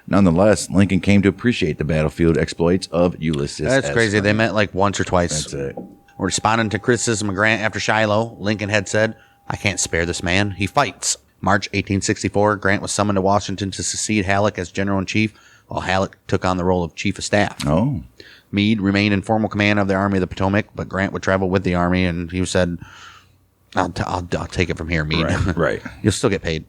Nonetheless, Lincoln came to appreciate the battlefield exploits of Ulysses. That's crazy. They met like once or twice. That's it. Responding to criticism of Grant after Shiloh, Lincoln had said, "I can't spare this man. He fights. March 1864, Grant was summoned to Washington to succeed Halleck as general-in-chief, while Halleck took on the role of chief of staff. Oh. Meade remained in formal command of the Army of the Potomac, but Grant would travel with the Army, and he said, I'll take it from here, Meade. Right. You'll still get paid.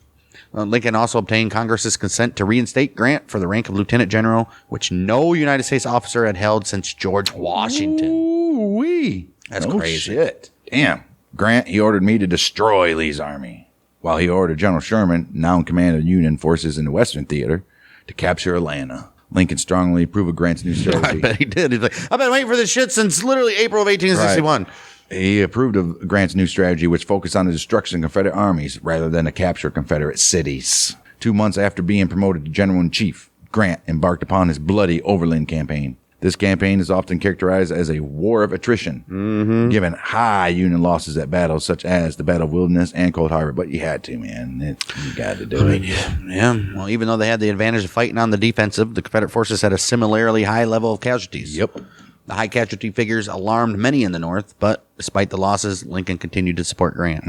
Lincoln also obtained Congress's consent to reinstate Grant for the rank of lieutenant general, which no United States officer had held since George Washington. Ooh-wee. That's no crazy. Shit. Damn. Grant, he ordered Meade to destroy Lee's army, while he ordered General Sherman, now in command of Union forces in the Western Theater, to capture Atlanta. Lincoln strongly approved of Grant's new strategy. I bet he did. He's like, I've been waiting for this shit since literally April of 1861. Right. He approved of Grant's new strategy, which focused on the destruction of Confederate armies rather than the capture of Confederate cities. 2 months after being promoted to general-in-chief, Grant embarked upon his bloody Overland campaign. This campaign is often characterized as a war of attrition, given high Union losses at battles such as the Battle of Wilderness and Cold Harbor. But you had to, man. You got to do it. Yeah. Well, even though they had the advantage of fighting on the defensive, the Confederate forces had a similarly high level of casualties. Yep. The high casualty figures alarmed many in the North, but despite the losses, Lincoln continued to support Grant.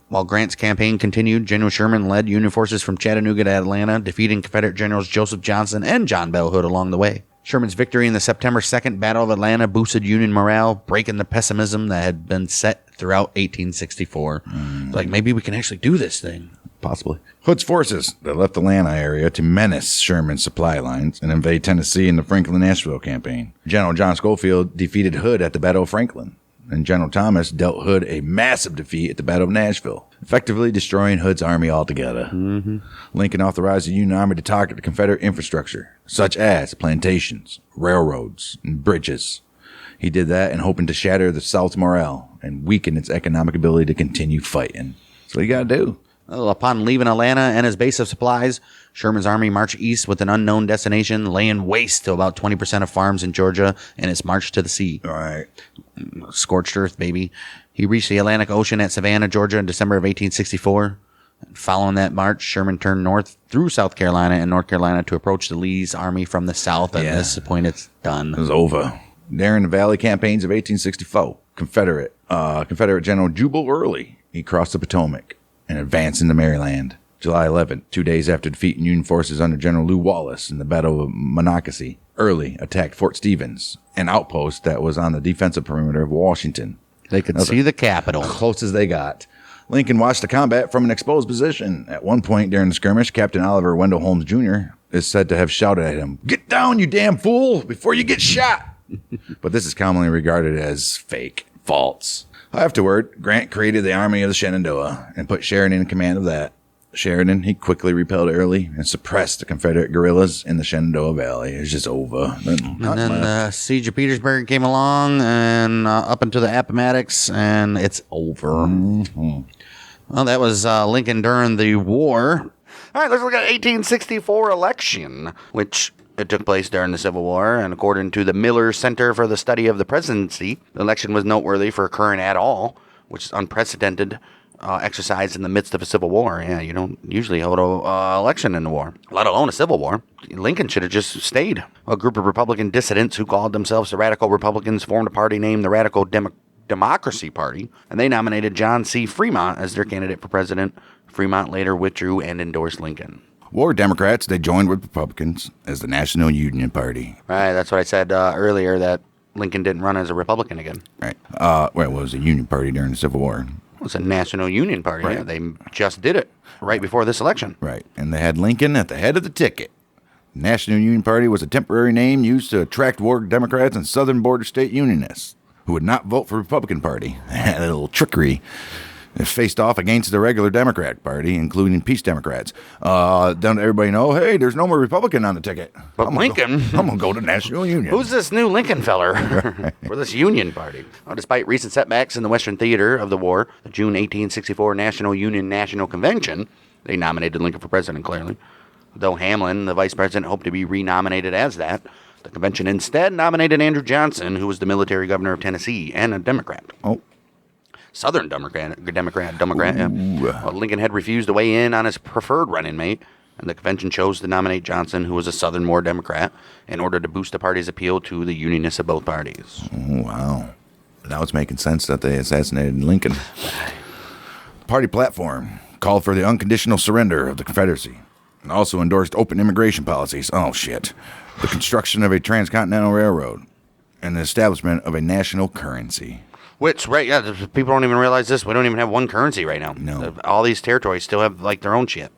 While Grant's campaign continued, General Sherman led Union forces from Chattanooga to Atlanta, defeating Confederate generals Joseph Johnston and John Bell Hood along the way. Sherman's victory in the September 2nd Battle of Atlanta boosted Union morale, breaking the pessimism that had been set throughout 1864. It's like, maybe we can actually do this thing. Possibly. Hood's forces that left the Atlanta area to menace Sherman's supply lines and invade Tennessee in the Franklin-Nashville campaign. General John Schofield defeated Hood at the Battle of Franklin, and General Thomas dealt Hood a massive defeat at the Battle of Nashville, effectively destroying Hood's army altogether. Lincoln authorized the Union Army to target the Confederate infrastructure, such as plantations, railroads, and bridges. He did that in hoping to shatter the South's morale and weaken its economic ability to continue fighting. That's what you got to do. Well, upon leaving Atlanta and his base of supplies, Sherman's army marched east with an unknown destination, laying waste to about 20% of farms in Georgia in its march to the sea. All right. Scorched earth, baby. He reached the Atlantic Ocean at Savannah, Georgia in December of 1864. Following that march, Sherman turned north through South Carolina and North Carolina to approach the Lee's army from the south. At this point, it's done. It was over. During the Valley campaigns of 1864, Confederate General Jubal Early, he crossed the Potomac and advanced into Maryland. July 11th, 2 days after defeating Union forces under General Lew Wallace in the Battle of Monocacy, Early attacked Fort Stevens, an outpost that was on the defensive perimeter of Washington. They could see the capital. Close as they got. Lincoln watched the combat from an exposed position. At one point during the skirmish, Captain Oliver Wendell Holmes Jr. is said to have shouted at him, "Get down, you damn fool, before you get shot." But this is commonly regarded as fake, false. Afterward, Grant created the Army of the Shenandoah and put Sheridan in command of that. Sheridan, he quickly repelled Early and suppressed the Confederate guerrillas in the Shenandoah Valley. It was just over. And then the siege of Petersburg came along and up into the Appomattox, and it's over. Well, that was Lincoln during the war. All right, let's look at 1864 election, which it took place during the Civil War, and according to the Miller Center for the Study of the Presidency, the election was noteworthy for occurring at all, which is unprecedented exercise in the midst of a civil war. Yeah, you don't usually hold an election in the war, let alone a civil war. Lincoln should have just stayed. A group of Republican dissidents who called themselves the Radical Republicans formed a party named the Radical Democracy Party, and they nominated John C. Fremont as their candidate for president. Fremont later withdrew and endorsed Lincoln. War Democrats, they joined with Republicans as the National Union Party. Right, that's what I said earlier, that Lincoln didn't run as a Republican again. Right. Well, it was a Union Party during the Civil War. It was a National Union Party. Right. Yeah, they just did it right before this election. Right. And they had Lincoln at the head of the ticket. National Union Party was a temporary name used to attract war Democrats and Southern border state Unionists who would not vote for Republican Party. A little trickery. It faced off against the regular Democrat Party, including Peace Democrats. Don't everybody know, hey, there's no more Republican on the ticket. But Lincoln... I'm going to go to National Union. Who's this new Lincoln feller for this Union Party? Despite recent setbacks in the Western theater of the war, the June 1864 National Union National Convention, they nominated Lincoln for president, clearly. Though Hamlin, the vice president, hoped to be renominated as that, the convention instead nominated Andrew Johnson, who was the military governor of Tennessee and a Democrat. Oh. Southern Democrat, yeah. Well, Lincoln had refused to weigh in on his preferred running mate, and the convention chose to nominate Johnson, who was a Southern more Democrat, in order to boost the party's appeal to the Unionists of both parties. Oh, wow. Now it's making sense that they assassinated Lincoln. Party platform. called for the unconditional surrender of the Confederacy, and also endorsed open immigration policies. Oh, shit. The construction of a transcontinental railroad, and the establishment of a national currency. Which, right, yeah, people don't even realize this. We don't even have one currency right now. No. All these territories still have, like, their own shit.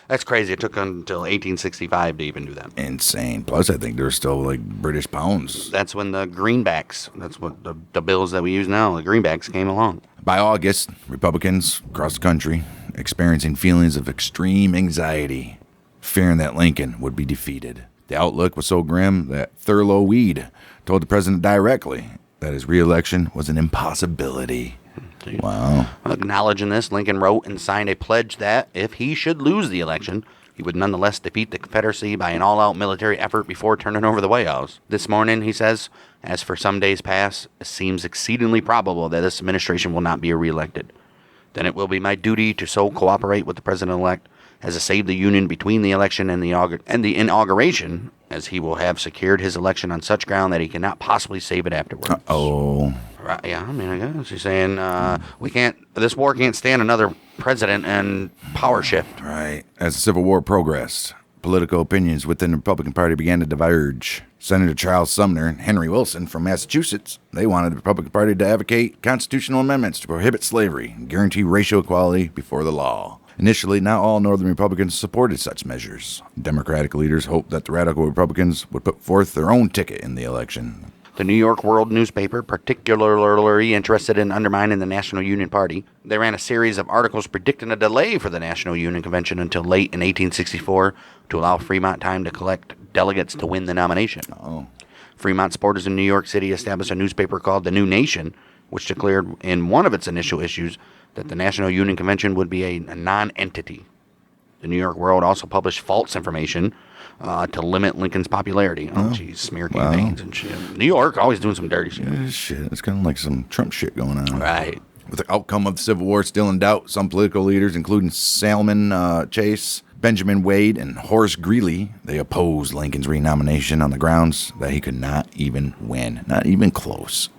That's crazy. It took until 1865 to even do that. Insane. Plus, I think there's still, like, British pounds. That's when the greenbacks, that's what the bills that we use now, the greenbacks came along. By August, Republicans across the country experiencing feelings of extreme anxiety, fearing that Lincoln would be defeated. The outlook was so grim that Thurlow Weed told the president directly that his re-election was an impossibility. Wow. Acknowledging this, Lincoln wrote and signed a pledge that, if he should lose the election, he would nonetheless defeat the Confederacy by an all-out military effort before turning over the White House. This morning, he says, as for some days past, it seems exceedingly probable that this administration will not be re-elected. Then it will be my duty to so cooperate with the president-elect as to save the Union between the election and the inauguration, as he will have secured his election on such ground that he cannot possibly save it afterwards. Oh. Right, yeah, I mean, I guess he's saying this war can't stand another president and power shift. Right. As the Civil War progressed, political opinions within the Republican Party began to diverge. Senator Charles Sumner and Henry Wilson from Massachusetts, they wanted the Republican Party to advocate constitutional amendments to prohibit slavery and guarantee racial equality before the law. Initially, not all Northern Republicans supported such measures. Democratic leaders hoped that the radical Republicans would put forth their own ticket in the election. The New York World newspaper, particularly interested in undermining the National Union Party, they ran a series of articles predicting a delay for the National Union Convention until late in 1864 to allow Fremont time to collect delegates to win the nomination. Oh. Fremont supporters in New York City established a newspaper called The New Nation, which declared in one of its initial issues that the National Union Convention would be a non-entity. The New York World also published false information to limit Lincoln's popularity. Oh, geez, smear campaigns and shit. New York always doing some dirty shit. Yeah, shit, it's kind of like some Trump shit going on. Right. With the outcome of the Civil War still in doubt, some political leaders, including Salmon Chase, Benjamin Wade, and Horace Greeley, they opposed Lincoln's renomination on the grounds that he could not even win. Not even close.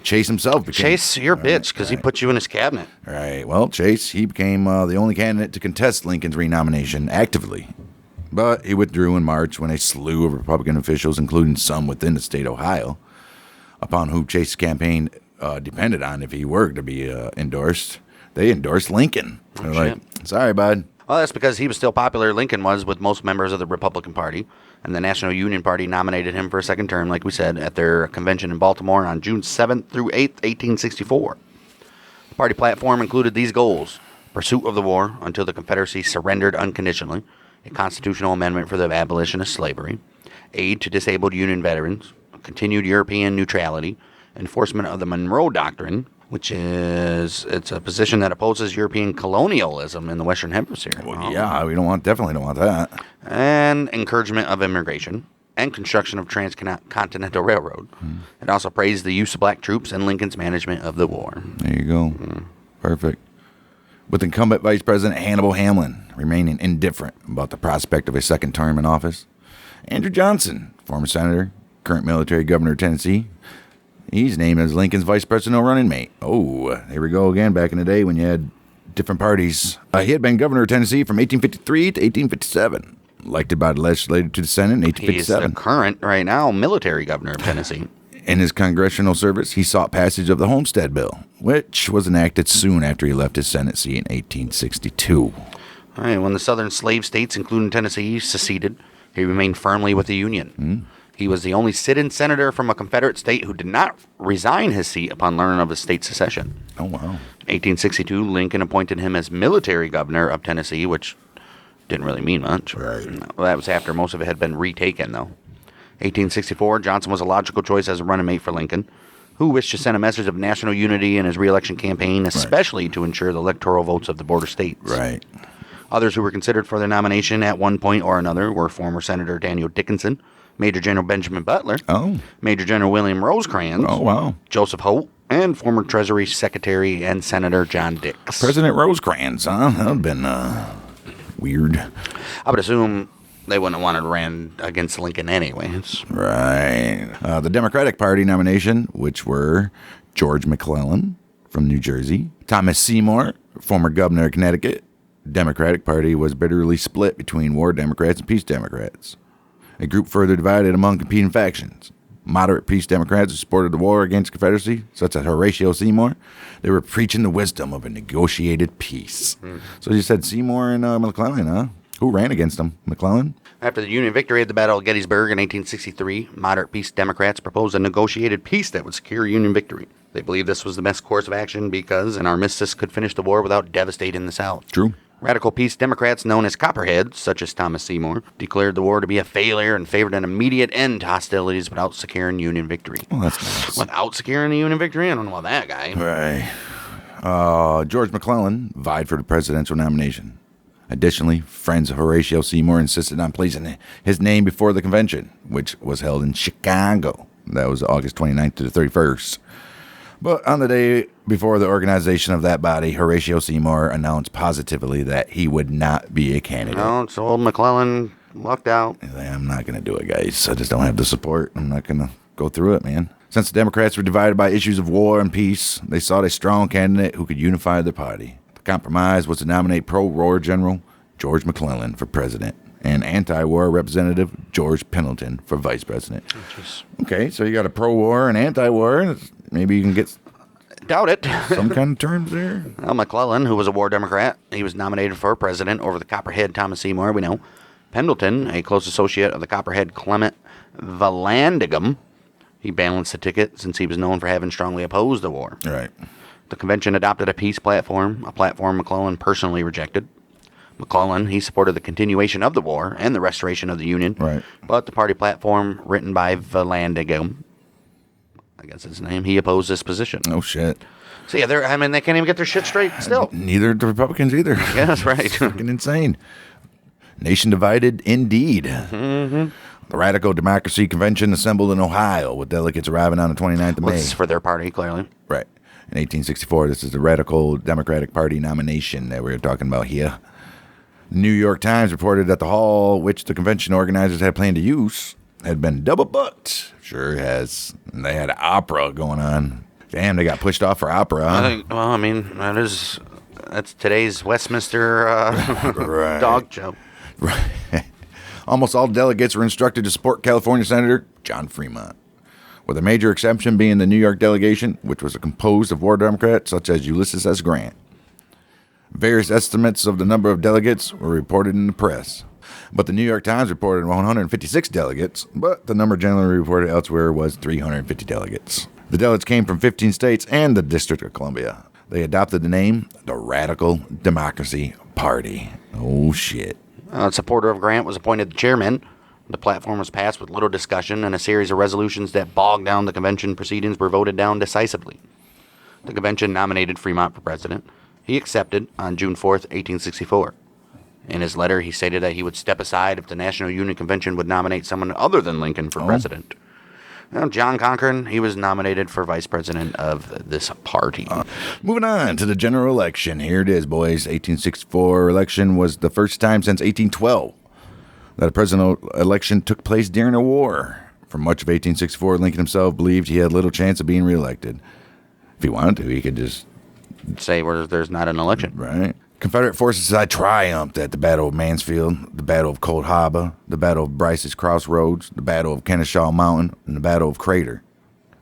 Chase himself became... Chase, you're a bitch, because he put you in his cabinet. Right. Well, Chase, he became the only candidate to contest Lincoln's renomination actively. But he withdrew in March when a slew of Republican officials, including some within the state of Ohio, upon whom Chase's campaign depended on if he were to be endorsed, they endorsed Lincoln. They're like, sorry, bud. Well, that's because he was still popular. Lincoln was with most members of the Republican Party, and the National Union Party nominated him for a second term, like we said, at their convention in Baltimore on June 7th through 8th, 1864. The party platform included these goals: pursuit of the war until the Confederacy surrendered unconditionally, a constitutional amendment for the abolition of slavery, aid to disabled Union veterans, continued European neutrality, enforcement of the Monroe Doctrine, which it's a position that opposes European colonialism in the Western Hemisphere. Well, yeah, we definitely don't want that. And encouragement of immigration and construction of transcontinental railroad. It also praised the use of black troops and Lincoln's management of the war. There you go. Perfect. With incumbent Vice President Hannibal Hamlin remaining indifferent about the prospect of a second term in office, Andrew Johnson, former senator, current military governor of Tennessee, he's named as Lincoln's vice presidential running mate. Oh, here we go again, back in the day when you had different parties. He had been governor of Tennessee from 1853 to 1857, elected by the legislature to the Senate in 1857. He's the current, right now, military governor of Tennessee. In his congressional service, he sought passage of the Homestead Bill, which was enacted soon after he left his Senate seat in 1862. All right, when the southern slave states, including Tennessee, seceded, he remained firmly with the Union. He was the only sit-in senator from a Confederate state who did not resign his seat upon learning of his state's secession. Oh, wow. 1862, Lincoln appointed him as military governor of Tennessee, which didn't really mean much. Right. Well, that was after most of it had been retaken, though. 1864, Johnson was a logical choice as a running mate for Lincoln, who wished to send a message of national unity in his re-election campaign, especially to ensure the electoral votes of the border states. Right. Others who were considered for their nomination at one point or another were former Senator Daniel Dickinson, Major General Benjamin Butler, Major General William Rosecrans, Joseph Holt, and former Treasury Secretary and Senator John Dix. President Rosecrans, huh? That would have been weird. I would assume they wouldn't have wanted to run against Lincoln anyways. Right. The Democratic Party nomination, which were George McClellan from New Jersey, Thomas Seymour former governor of Connecticut, Democratic Party was bitterly split between war Democrats and peace Democrats. A group further divided among competing factions. Moderate peace Democrats who supported the war against Confederacy, such as Horatio Seymour, they were preaching the wisdom of a negotiated peace. So you said Seymour and McClellan, huh? Who ran against them? McClellan? After the Union victory at the Battle of Gettysburg in 1863, moderate peace Democrats proposed a negotiated peace that would secure Union victory. They believed this was the best course of action because an armistice could finish the war without devastating the South. True. Radical peace Democrats, known as Copperheads, such as Thomas Seymour, declared the war to be a failure and favored an immediate end to hostilities without securing Union victory. Well, that's nice. Without securing the Union victory? I don't know about that guy. Right. George McClellan vied for the presidential nomination. Additionally, friends of Horatio Seymour insisted on placing his name before the convention, which was held in Chicago. That was August 29th to the 31st. But on the day before the organization of that body, Horatio Seymour announced positively that he would not be a candidate. No, so old McClellan lucked out. I'm not going to do it, guys. I just don't have the support. I'm not going to go through it, man. Since the Democrats were divided by issues of war and peace, they sought a strong candidate who could unify their party. The compromise was to nominate pro-war General George McClellan for president and anti-war Representative George Pendleton for vice president. Okay, so you got a pro-war and anti-war. Maybe you can get Doubt it. some kind of terms there. Well, McClellan, who was a war Democrat, he was nominated for president over the Copperhead Thomas Seymour, we know. Pendleton, a close associate of the Copperhead Clement Vallandigham, he balanced the ticket since he was known for having strongly opposed the war. Right. The convention adopted a peace platform, a platform McClellan personally rejected. McClellan, he supported the continuation of the war and the restoration of the Union. Right. But the party platform, written by Vallandigham, I guess his name, he opposed this position. Oh, shit. So, yeah, they can't even get their shit straight still. Neither the Republicans either. Yeah, that's right. Fucking insane. Nation divided indeed. Mm-hmm. The Radical Democracy Convention assembled in Ohio, with delegates arriving on the 29th of May. This is for their party, clearly. Right. In 1864, this is the Radical Democratic Party nomination that we were talking about here. The New York Times reported that the hall, which the convention organizers had planned to use, had been double booked. Sure has. And they had opera going on. Damn, they got pushed off for opera, huh? That's today's Westminster Right. dog show. Right. Almost all delegates were instructed to support California Senator John Fremont, with a major exception being the New York delegation, which was composed of war Democrats such as Ulysses S. Grant. Various estimates of the number of delegates were reported in the press, but the New York Times reported 156 delegates, but the number generally reported elsewhere was 350 delegates. The delegates came from 15 states and the District of Columbia. They adopted the name the Radical Democracy Party. Oh, shit. A supporter of Grant was appointed the chairman. The platform was passed with little discussion, and a series of resolutions that bogged down the convention proceedings were voted down decisively. The convention nominated Fremont for president. He accepted on June 4th, 1864. In his letter, he stated that he would step aside if the National Union Convention would nominate someone other than Lincoln for president. Now, John Cochran, he was nominated for vice president of this party. Moving on to the general election. Here it is, boys. 1864 election was the first time since 1812 that a presidential election took place during a war. For much of 1864, Lincoln himself believed he had little chance of being reelected. If he wanted to, he could just say where there's not an election. Right. Confederate forces had triumphed at the Battle of Mansfield, the Battle of Cold Harbor, the Battle of Bryce's Crossroads, the Battle of Kennesaw Mountain, and the Battle of Crater.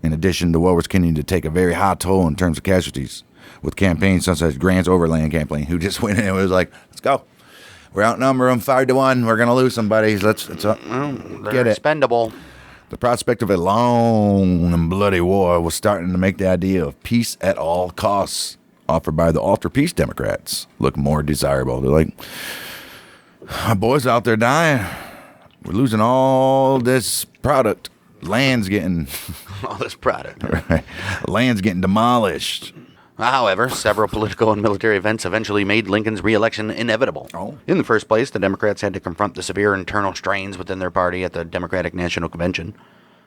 In addition, the war was continuing to take a very high toll in terms of casualties, with campaigns such as Grant's Overland Campaign, who just went in and was like, let's go. We're outnumbered them 5-1. We're going to lose some, buddies. Let's They're expendable. The prospect of a long and bloody war was starting to make the idea of peace at all costs, offered by the Ultra Peace Democrats, look more desirable. They're like, our boys out there dying. We're losing all this product. Land's getting... all this product. Right. Land's getting demolished. However, several political and military events eventually made Lincoln's re-election inevitable. Oh. In the first place, the Democrats had to confront the severe internal strains within their party at the Democratic National Convention.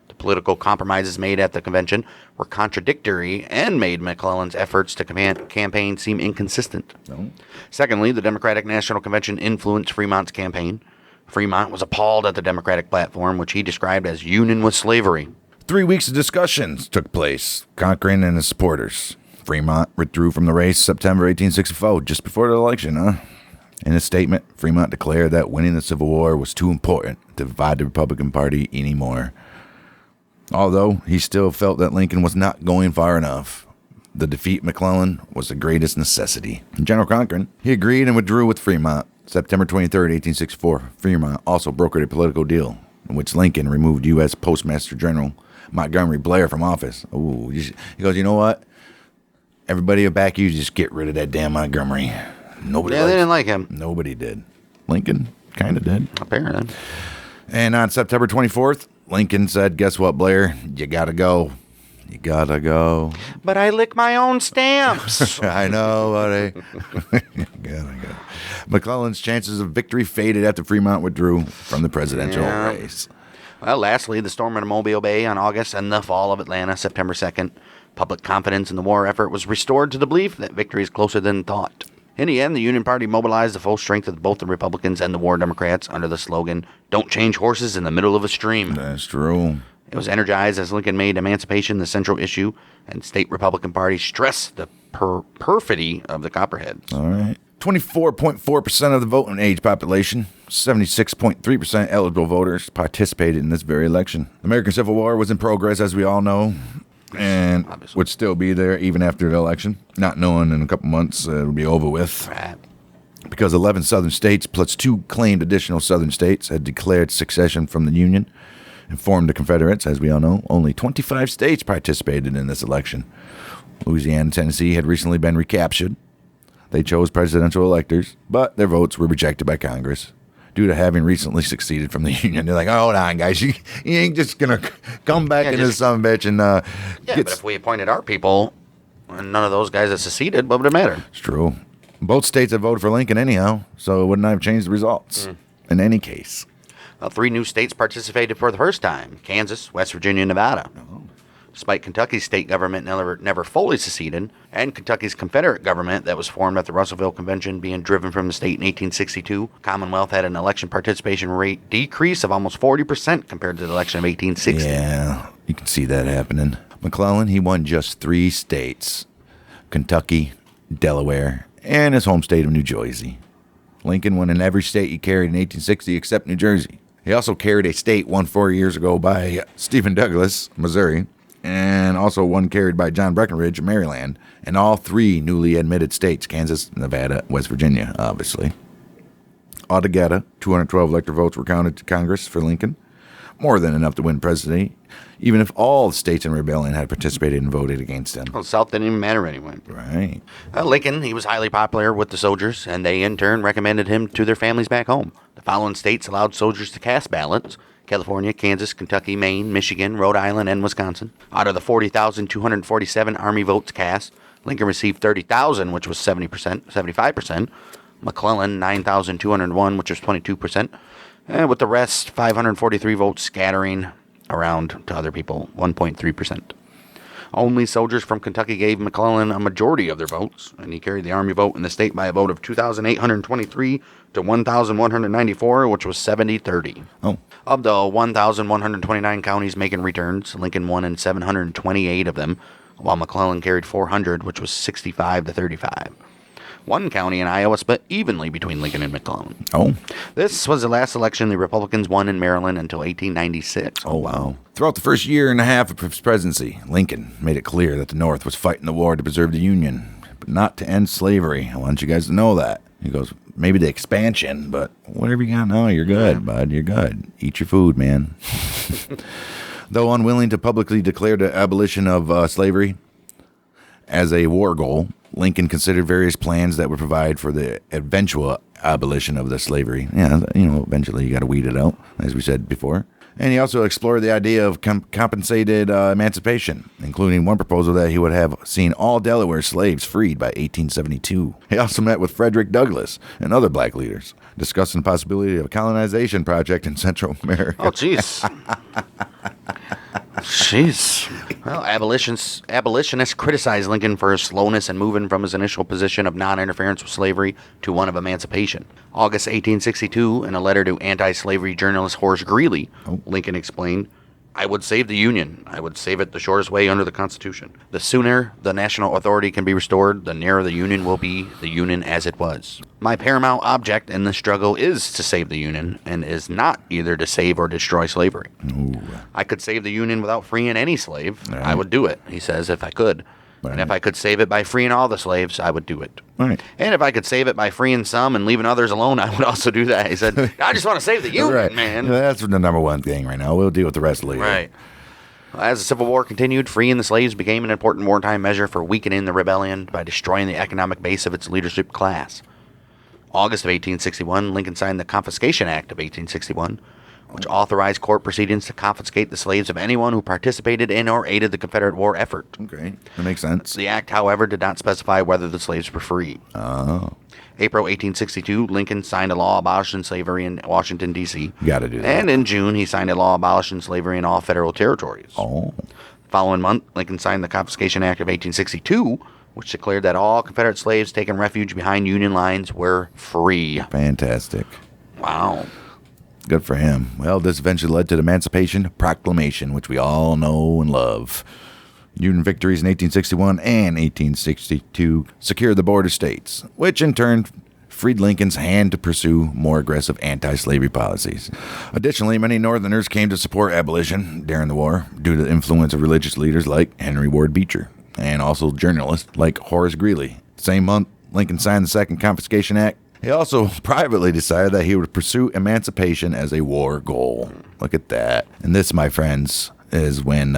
The political compromises made at the convention were contradictory and made McClellan's efforts to campaign seem inconsistent. No. Secondly, the Democratic National Convention influenced Fremont's campaign. Fremont was appalled at the Democratic platform, which he described as union with slavery. 3 weeks of discussions took place, Cochran and his supporters. Fremont withdrew from the race September 1864, just before the election, huh? In a statement, Fremont declared that winning the Civil War was too important to divide the Republican Party anymore. Although he still felt that Lincoln was not going far enough. The defeat of McClellan was the greatest necessity. General Cochran, he agreed and withdrew with Fremont. September 23, 1864, Fremont also brokered a political deal in which Lincoln removed U.S. Postmaster General Montgomery Blair from office. Ooh, he goes, you know what? Everybody back you, just get rid of that damn Montgomery. They didn't like him. Nobody did. Lincoln kind of did. Apparently. And on September 24th, Lincoln said, guess what, Blair? You gotta go. You gotta go. But I lick my own stamps. I know, buddy. Gotta go. McClellan's chances of victory faded after Fremont withdrew from the presidential race. Well, lastly, the storm of Mobile Bay on August and the fall of Atlanta September 2nd. Public confidence in the war effort was restored to the belief that victory is closer than thought. In the end, the Union Party mobilized the full strength of both the Republicans and the War Democrats under the slogan, "Don't change horses in the middle of a stream." That's true. It was energized as Lincoln made emancipation the central issue, and state Republican parties stressed the perfidy of the Copperheads. All right. 24.4% of the voting age population, 76.3% eligible voters participated in this very election. The American Civil War was in progress, as we all know, and Obviously. would still be there even after the election, not knowing in a couple months it would be over with. Right. Because 11 southern states plus 2 claimed additional southern states had declared secession from the Union and formed the Confederates, as we all know. Only 25 states participated in this election. Louisiana and Tennessee had recently been recaptured. They chose presidential electors, but their votes were rejected by Congress due to having recently seceded from the Union. They're like, oh, hold on, guys. You ain't just going to come back into this son of a bitch and but if we appointed our people, and none of those guys had seceded, what would it matter? It's true. Both states had voted for Lincoln anyhow, so it would not have changed the results in any case. Well, 3 new states participated for the first time: Kansas, West Virginia, and Nevada. Despite Kentucky's state government never fully seceded, and Kentucky's Confederate government that was formed at the Russellville Convention being driven from the state in 1862, Commonwealth had an election participation rate decrease of almost 40% compared to the election of 1860. Yeah, you can see that happening. McClellan, he won just 3 states: Kentucky, Delaware, and his home state of New Jersey. Lincoln won in every state he carried in 1860 except New Jersey. He also carried a state won 4 years ago by Stephen Douglas, Missouri, and also one carried by John Breckinridge, Maryland, and all 3 newly admitted states: Kansas, Nevada, West Virginia, obviously. Altogether, 212 elector votes were counted to Congress for Lincoln, more than enough to win presidency, even if all the states in rebellion had participated and voted against him. Well, the South didn't even matter anyway. Right. Lincoln, he was highly popular with the soldiers, and they in turn recommended him to their families back home. The following states allowed soldiers to cast ballots: California, Kansas, Kentucky, Maine, Michigan, Rhode Island, and Wisconsin. Out of the 40,247 Army votes cast, Lincoln received 30,000, which was 75%. McClellan, 9,201, which was 22%. And with the rest, 543 votes scattering around to other people, 1.3%. Only soldiers from Kentucky gave McClellan a majority of their votes, and he carried the Army vote in the state by a vote of 2,823 to 1,194, which was 70-30. Oh. Of the 1,129 counties making returns, Lincoln won in 728 of them, while McClellan carried 400, which was 65-35. One county in Iowa split evenly between Lincoln and McClellan. Oh. This was the last election the Republicans won in Maryland until 1896. Oh, wow. Throughout the first year and a half of his presidency, Lincoln made it clear that the North was fighting the war to preserve the Union, but not to end slavery. I want you guys to know that. He goes, maybe the expansion, but whatever you got now, you're good, bud. You're good. Eat your food, man. Though unwilling to publicly declare the abolition of slavery as a war goal, Lincoln considered various plans that would provide for the eventual abolition of the slavery. Yeah, eventually you got to weed it out, as we said before. And he also explored the idea of compensated emancipation, including one proposal that he would have seen all Delaware slaves freed by 1872. He also met with Frederick Douglass and other black leaders, discussing the possibility of a colonization project in Central America. Oh, jeez. Jeez. Well, abolitionists criticized Lincoln for his slowness in moving from his initial position of non-interference with slavery to one of emancipation. August 1862, in a letter to anti-slavery journalist Horace Greeley, Lincoln explained, I would save the Union. I would save it the shortest way under the Constitution. The sooner the national authority can be restored, the nearer the Union will be the Union as it was. My paramount object in the struggle is to save the Union, and is not either to save or destroy slavery. Ooh. I could save the Union without freeing any slave. Right. I would do it, he says, if I could. Right. And if I could save it by freeing all the slaves, I would do it. Right. And if I could save it by freeing some and leaving others alone, I would also do that. He said, I just want to save the Union, Right. man. That's the number one thing right now. We'll deal with the rest later. Right. As the Civil War continued, freeing the slaves became an important wartime measure for weakening the rebellion by destroying the economic base of its leadership class. August of 1861, Lincoln signed the Confiscation Act of 1861, which authorized court proceedings to confiscate the slaves of anyone who participated in or aided the Confederate war effort. Okay. That makes sense. The act, however, did not specify whether the slaves were free. Oh. April 1862, Lincoln signed a law abolishing slavery in Washington, D.C. Got to do that. And in June, he signed a law abolishing slavery in all federal territories. Oh. The following month, Lincoln signed the Confiscation Act of 1862, which declared that all Confederate slaves taking refuge behind Union lines were free. Fantastic. Wow. Good for him. Well, this eventually led to the Emancipation Proclamation, which we all know and love. Union victories in 1861 and 1862 secured the border states, which in turn freed Lincoln's hand to pursue more aggressive anti-slavery policies. Additionally, many Northerners came to support abolition during the war due to the influence of religious leaders like Henry Ward Beecher and also journalists like Horace Greeley. Same month, Lincoln signed the Second Confiscation Act. He also privately decided that he would pursue emancipation as a war goal. Look at that. And this, my friends, is when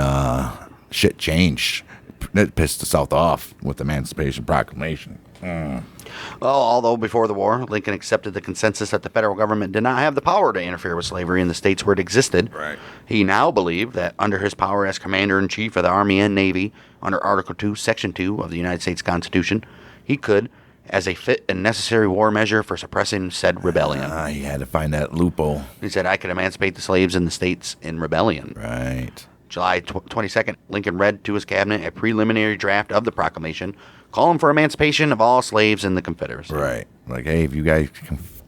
shit changed. It pissed the South off with the Emancipation Proclamation. Well, although before the war, Lincoln accepted the consensus that the federal government did not have the power to interfere with slavery in the states where it existed. Right. He now believed that under his power as Commander-in-Chief of the Army and Navy, under Article 2, Section 2 of the United States Constitution, he could, as a fit and necessary war measure for suppressing said rebellion. He had to find that loophole. He said, I could emancipate the slaves in the states in rebellion. Right. July 22nd, Lincoln read to his cabinet a preliminary draft of the proclamation calling for emancipation of all slaves in the Confederacy. Right. Like, hey, if you guys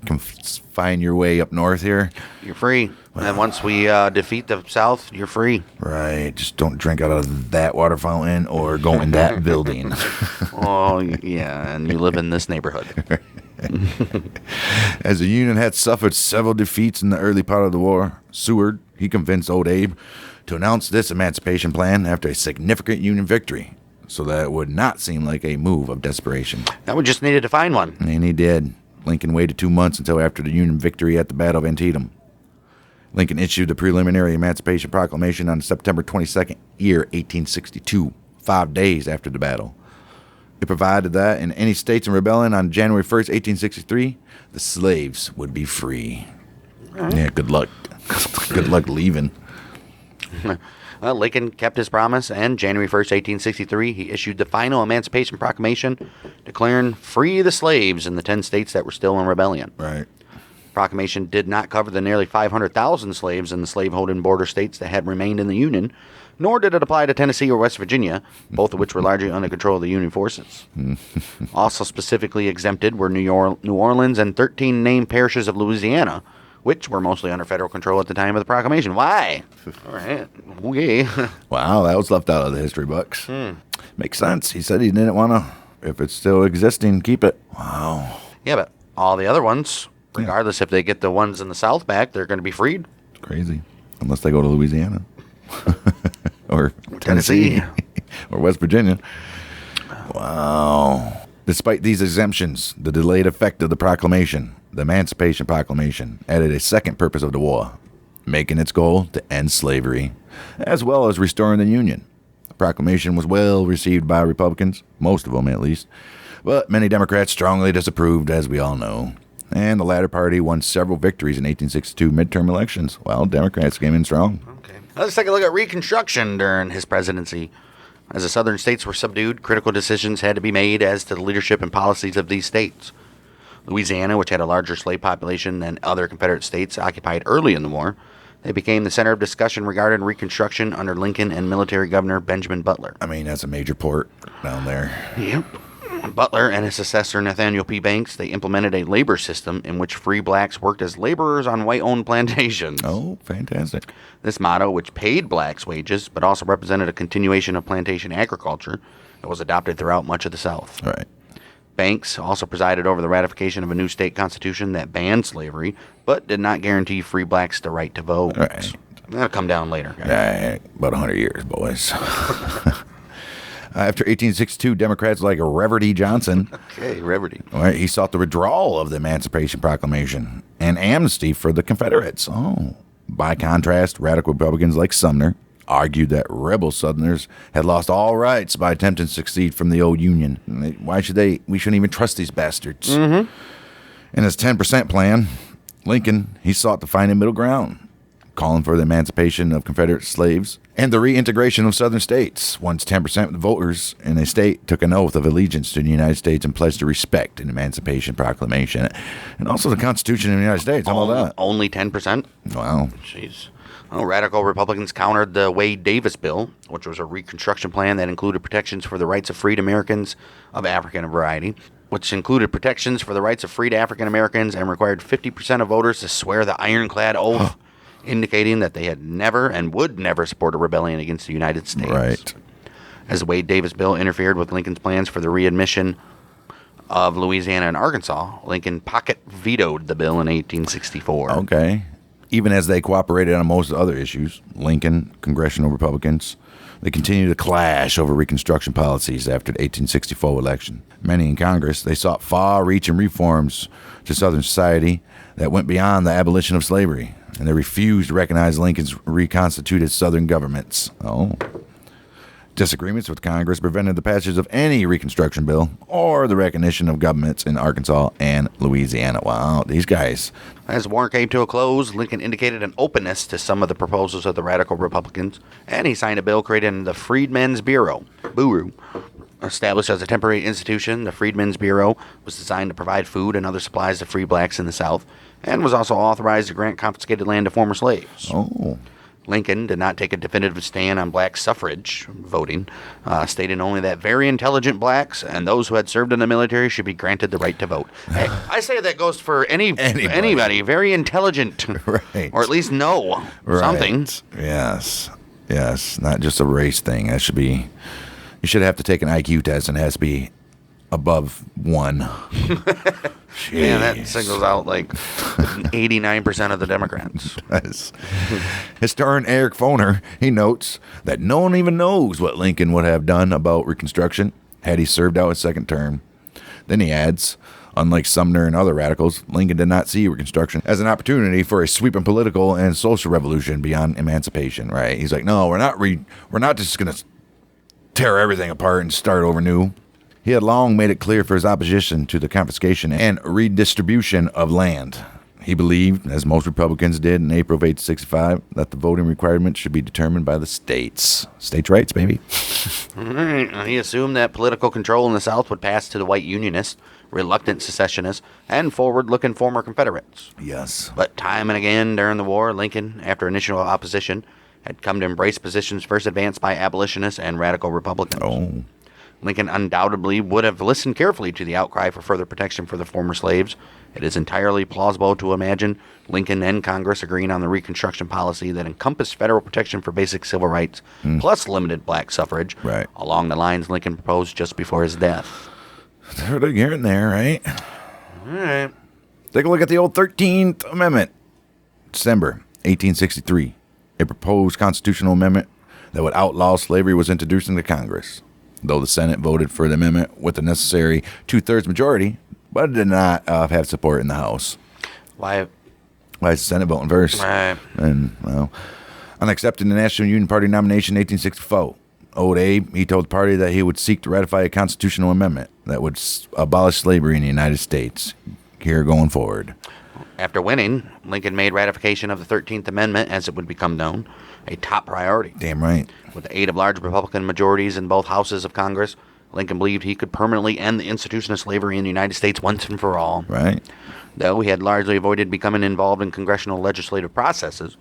can find your way up north here. You're free. And then once we defeat the South, you're free. Right. Just don't drink out of that water fountain or go in that building. Oh, yeah, and you live in this neighborhood. As the Union had suffered several defeats in the early part of the war, Seward, he convinced Old Abe to announce this emancipation plan after a significant Union victory, so that it would not seem like a move of desperation. Now we just needed to find one. And he did. Lincoln waited 2 months until after the Union victory at the Battle of Antietam. Lincoln issued the preliminary Emancipation Proclamation on September 22nd, year 1862, 5 days after the battle. It provided that in any states in rebellion on January 1st, 1863, the slaves would be free. Right. Yeah, good luck. Good luck leaving. Well, Lincoln kept his promise, and January 1st, 1863, he issued the final Emancipation Proclamation declaring free the slaves in the 10 states that were still in rebellion. Right. Proclamation did not cover the nearly 500,000 slaves in the slaveholding border states that had remained in the Union, nor did it apply to Tennessee or West Virginia, both of which were largely under control of the Union forces. Also specifically exempted were New Orleans and 13 named parishes of Louisiana, which were mostly under federal control at the time of the proclamation. Why? All right. Okay. Wow, that was left out of the history books. Makes sense. He said he didn't want to, if it's still existing, keep it. Wow. Yeah, but all the other ones, regardless if they get the ones in the South back, they're going to be freed. It's crazy. Unless they go to Louisiana. Or Tennessee. Or West Virginia. Wow. Despite these exemptions, the delayed effect of the proclamation, the Emancipation Proclamation, added a second purpose of the war, making its goal to end slavery, as well as restoring the Union. The proclamation was well received by Republicans, most of them at least, but many Democrats strongly disapproved, as we all know. And the latter party won several victories in 1862 midterm elections, while Democrats came in strong. Okay. Let's take a look at Reconstruction during his presidency. As the southern states were subdued, critical decisions had to be made as to the leadership and policies of these states. Louisiana, which had a larger slave population than other Confederate states occupied early in the war, they became the center of discussion regarding Reconstruction under Lincoln and military governor Benjamin Butler. I mean, that's a major port down there. Yep. Butler and his successor Nathaniel P. Banks, they implemented a labor system in which free blacks worked as laborers on white-owned plantations. Oh, fantastic. This motto, which paid blacks wages, but also represented a continuation of plantation agriculture, was adopted throughout much of the South. Right. Banks also presided over the ratification of a new state constitution that banned slavery, but did not guarantee free blacks the right to vote. Right. That'll come down later, guys. About 100 years, boys. After 1862, Democrats like Reverdy Johnson, Okay, Reverdy. right, he sought the withdrawal of the Emancipation Proclamation and amnesty for the Confederates. Oh. By contrast, radical Republicans like Sumner argued that rebel Southerners had lost all rights by attempting to secede from the old Union. Why should they? We shouldn't even trust these bastards. In his 10% plan, Lincoln, he sought to find a middle ground, calling for the emancipation of Confederate slaves and the reintegration of Southern states. Once 10% of the voters in a state took an oath of allegiance to the United States and pledged to respect an Emancipation Proclamation and also the Constitution of the United States. How about that? Only 10%? Wow. Jeez. Well, radical Republicans countered the Wade-Davis bill, which was a Reconstruction plan that included protections for the rights of freed Americans of African variety, which included protections for the rights of freed African Americans and required 50% of voters to swear the ironclad oath, indicating that they had never and would never support a rebellion against the United States. Right. As the Wade-Davis bill interfered with Lincoln's plans for the readmission of Louisiana and Arkansas, Lincoln pocket vetoed the bill in 1864. Okay. Even as they cooperated on most other issues, Lincoln, congressional Republicans, they continued to clash over Reconstruction policies after the 1864 election. Many in Congress, they sought far-reaching reforms to Southern society that went beyond the abolition of slavery, and they refused to recognize Lincoln's reconstituted Southern governments. Oh. Disagreements with Congress prevented the passage of any Reconstruction bill or the recognition of governments in Arkansas and Louisiana. Wow, these guys. As the war came to a close, Lincoln indicated an openness to some of the proposals of the radical Republicans, and he signed a bill creating the Freedmen's Bureau. Bureau. Established as a temporary institution, the Freedmen's Bureau was designed to provide food and other supplies to free blacks in the South, and was also authorized to grant confiscated land to former slaves. Oh. Lincoln did not take a definitive stand on black suffrage voting, stating only that very intelligent blacks and those who had served in the military should be granted the right to vote. Hey, I say that goes for anybody very intelligent, Right. or at least know something. Yes. Yes. Not just a race thing. That should be, you should have to take an IQ test and it has to be above 1. Yeah, that singles out like 89% of the Democrats. Yes. Historian Eric Foner, he notes that no one even knows what Lincoln would have done about Reconstruction had he served out his second term. Then he adds, unlike Sumner and other radicals, Lincoln did not see Reconstruction as an opportunity for a sweeping political and social revolution beyond emancipation. Right? He's like, no, we're not just going to tear everything apart and start over new. He had long made it clear for his opposition to the confiscation and redistribution of land. He believed, as most Republicans did in April of 1865, that the voting requirements should be determined by the states. States' rights, baby. All right. He assumed that political control in the South would pass to the white Unionists, reluctant secessionists, and forward-looking former Confederates. Yes. But time and again during the war, Lincoln, after initial opposition, had come to embrace positions first advanced by abolitionists and radical Republicans. Oh. Lincoln undoubtedly would have listened carefully to the outcry for further protection for the former slaves. It is entirely plausible to imagine Lincoln and Congress agreeing on the Reconstruction policy that encompassed federal protection for basic civil rights, plus limited black suffrage, Right. along the lines Lincoln proposed just before his death. They're here and there, right? All right. Take a look at the old 13th Amendment. December 1863. A proposed constitutional amendment that would outlaw slavery was introduced into Congress. Though the Senate voted for the amendment with the necessary 2/3 majority, but it did not have support in the House. Why? Why is the Senate voting first? Right. And, well, on accepting the National Union Party nomination in 1864, Old Abe, he told the party that he would seek to ratify a constitutional amendment that would abolish slavery in the United States here going forward. After winning, Lincoln made ratification of the 13th Amendment, as it would become known, a top priority. Damn right. With the aid of large Republican majorities in both houses of Congress, Lincoln believed he could permanently end the institution of slavery in the United States once and for all. Right. Though he had largely avoided becoming involved in congressional legislative processes,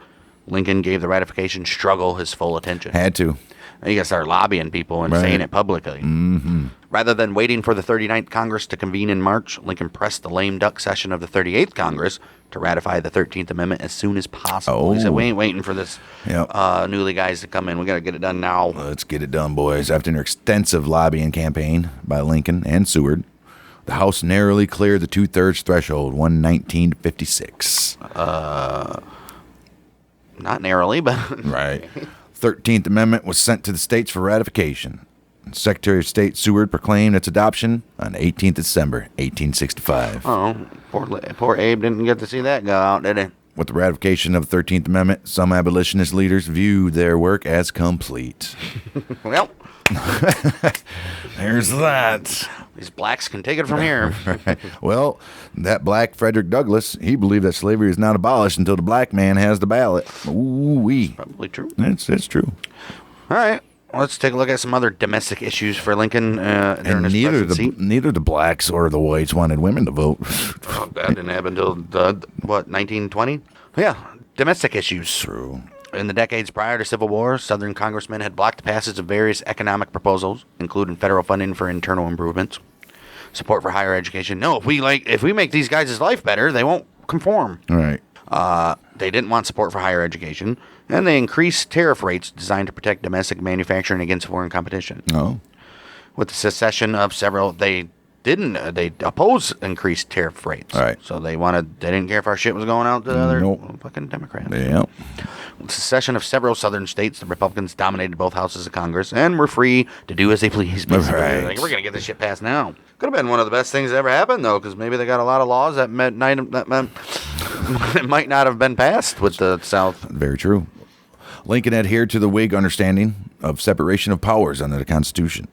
Lincoln gave the ratification struggle his full attention. Had to. You got to start lobbying people and Right. saying it publicly. Mm-hmm. Rather than waiting for the 39th Congress to convene in March, Lincoln pressed the lame duck session of the 38th Congress to ratify the 13th Amendment as soon as possible. He said, we ain't waiting for this newly guys to come in. We got to get it done now. Let's get it done, boys. After an extensive lobbying campaign by Lincoln and Seward, the House narrowly cleared the 2/3 threshold, 119 to 56. Not narrowly, but... Right. 13th Amendment was sent to the states for ratification. Secretary of State Seward proclaimed its adoption on 18th December, 1865. Oh, poor Abe didn't get to see that go out, did he? With the ratification of the 13th Amendment, some abolitionist leaders viewed their work as complete. Well, there's that. These blacks can take it from here. Right. Well, that black Frederick Douglass, he believed that slavery is not abolished until the black man has the ballot. Ooh-wee. Probably true. It's true. All right. Let's take a look at some other domestic issues for Lincoln during his presidency. Neither the blacks or the whites wanted women to vote. Oh, that didn't happen until, 1920? Yeah, domestic issues. True. In the decades prior to Civil War, Southern congressmen had blocked the passage of various economic proposals, including federal funding for internal improvements, support for higher education. No, if we make these guys' life better, they won't conform. All right. They didn't want support for higher education, and they increased tariff rates designed to protect domestic manufacturing against foreign competition. Oh. With the secession of several, they opposed increased tariff rates. All right. So they didn't care if our shit was going out to the other fucking Democrats. Yeah. With the secession of several southern states, the Republicans dominated both houses of Congress and were free to do as they pleased. Basically. Right. Like, we're going to get this shit passed now. Could have been one of the best things that ever happened, though, because maybe they got a lot of laws that might not have been passed with the South. Very true. Lincoln adhered to the Whig understanding of separation of powers under the Constitution,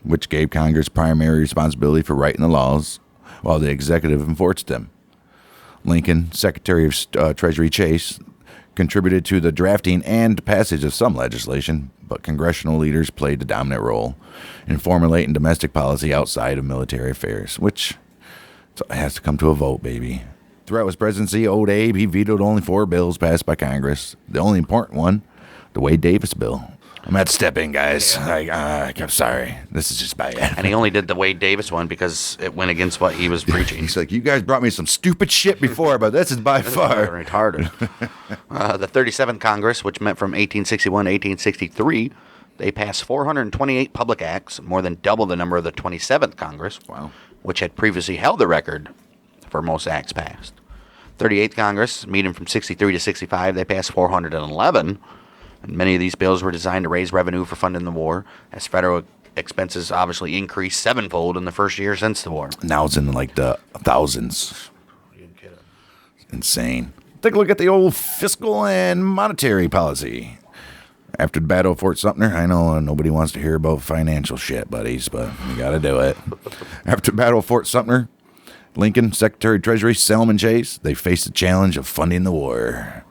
which gave Congress primary responsibility for writing the laws, while the executive enforced them. Lincoln, Secretary of Treasury Chase, contributed to the drafting and passage of some legislation, but congressional leaders played the dominant role in formulating domestic policy outside of military affairs, which has to come to a vote, baby. Throughout his presidency, old Abe, he vetoed only 4 bills passed by Congress. The only important one, the Wade Davis bill. I'm going to step in, guys. Yeah. I'm sorry. This is just bad. And he only did the Wade Davis one because it went against what he was preaching. He's like, you guys brought me some stupid shit before, but this is by far. Retarded. The 37th Congress, which met from 1861 to 1863, they passed 428 public acts, more than double the number of the 27th Congress, which had previously held the record for most acts passed. 38th Congress, meeting from 63 to 65, they passed 411. And many of these bills were designed to raise revenue for funding the war, as federal expenses obviously increased 7-fold in the first year since the war. Now it's in like the thousands. Insane. Take a look at the old fiscal and monetary policy. After the Battle of Fort Sumter, I know nobody wants to hear about financial shit, buddies, but we got to do it. After the Battle of Fort Sumter, Lincoln, Secretary of Treasury Selman Chase, they faced the challenge of funding the war.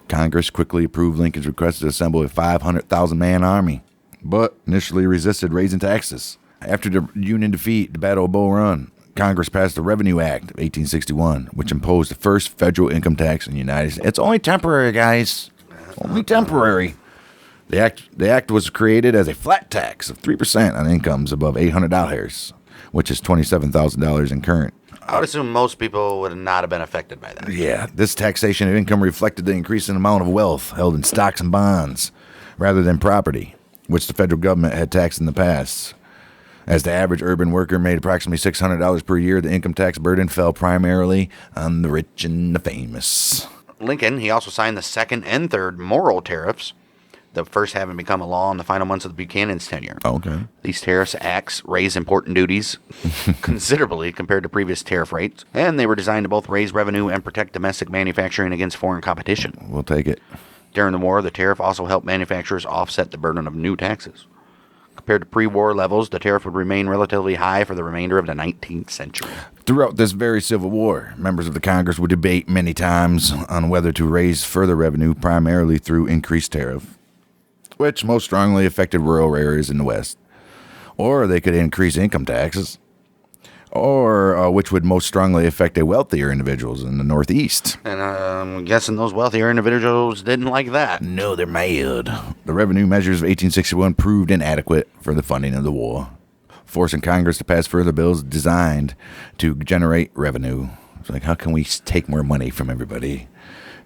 Congress quickly approved Lincoln's request to assemble a 500,000-man army, but initially resisted raising taxes. After the Union defeat, the Battle of Bull Run, Congress passed the Revenue Act of 1861, which imposed the first federal income tax in the United States. It's only temporary, guys. Only temporary. The act was created as a flat tax of 3% on incomes above $800, which is $27,000 in current. I would assume most people would not have been affected by that. Yeah, this taxation of income reflected the increasing amount of wealth held in stocks and bonds rather than property, which the federal government had taxed in the past. As the average urban worker made approximately $600 per year, the income tax burden fell primarily on the rich and the famous. Lincoln, he also signed the second and third Morrill tariffs, the first having become a law in the final months of the Buchanan's tenure. Okay. These tariffs acts raise important duties considerably compared to previous tariff rates, and they were designed to both raise revenue and protect domestic manufacturing against foreign competition. We'll take it. During the war, the tariff also helped manufacturers offset the burden of new taxes. Compared to pre-war levels, the tariff would remain relatively high for the remainder of the 19th century. Throughout this very Civil War, members of the Congress would debate many times on whether to raise further revenue primarily through increased tariff, which most strongly affected rural areas in the West, or they could increase income taxes, or which would most strongly affect a wealthier individuals in the Northeast. And I'm guessing those wealthier individuals didn't like that. No, they're mad. The revenue measures of 1861 proved inadequate for the funding of the war. forcing Congress to pass further bills designed to generate revenue. It's like, how can we take more money from everybody?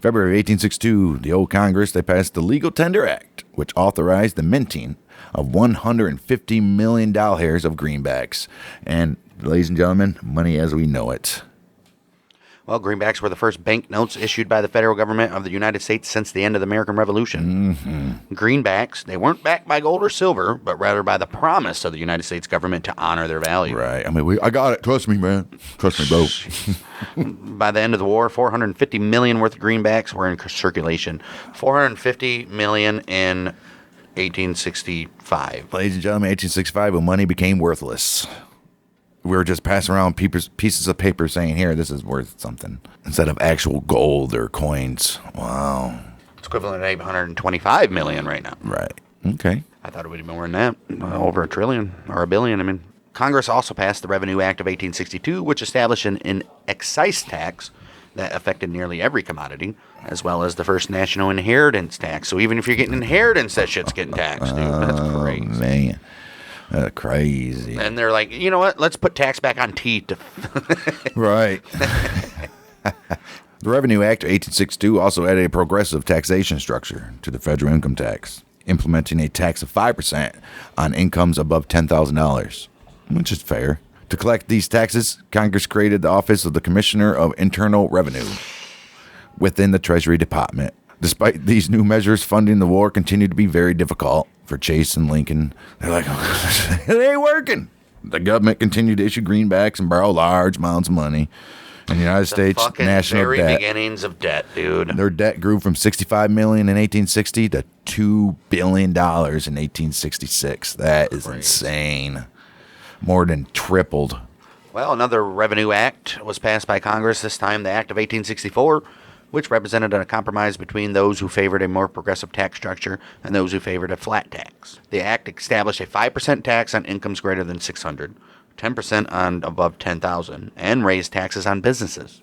February 1862, the old Congress, they passed the Legal Tender Act, which authorized the minting of $150 million of greenbacks. And, ladies and gentlemen, money as we know it. Well, greenbacks were the first banknotes issued by the federal government of the United States since the end of the American Revolution. Mm-hmm. Greenbacks, they weren't backed by gold or silver, but rather by the promise of the United States government to honor their value. Right. I mean, I got it. Trust me, man. Trust me, bro. By the end of the war, 450 million worth of greenbacks were in circulation. 450 million in 1865. Ladies and gentlemen, 1865, when money became worthless. We were just passing around pieces of paper saying, here, this is worth something, instead of actual gold or coins. Wow. It's equivalent to 825 million right now. Right. Okay. I thought it would be more than that. Over $1 trillion or $1 billion. I mean, Congress also passed the Revenue Act of 1862, which established an excise tax that affected nearly every commodity, as well as the first national inheritance tax. So even if you're getting inheritance, that shit's getting taxed, dude. That's crazy. Man. Crazy. And they're like, you know what? Let's put tax back on tea. Right. The Revenue Act of 1862 also added a progressive taxation structure to the federal income tax, implementing a tax of 5% on incomes above $10,000, which is fair. To collect these taxes, Congress created the Office of the Commissioner of Internal Revenue within the Treasury Department. Despite these new measures, funding the war continued to be very difficult for Chase and Lincoln. They're like, it ain't working. The government continued to issue greenbacks and borrow large amounts of money. And the United States national very debt. Beginnings of debt, dude. Their debt grew from $65 million in 1860 to $2 billion in 1866. That is insane. More than tripled. Well, another Revenue Act was passed by Congress, this time the Act of 1864, which represented a compromise between those who favored a more progressive tax structure and those who favored a flat tax. The act established a 5% tax on incomes greater than $600, 10% on above $10,000, and raised taxes on businesses.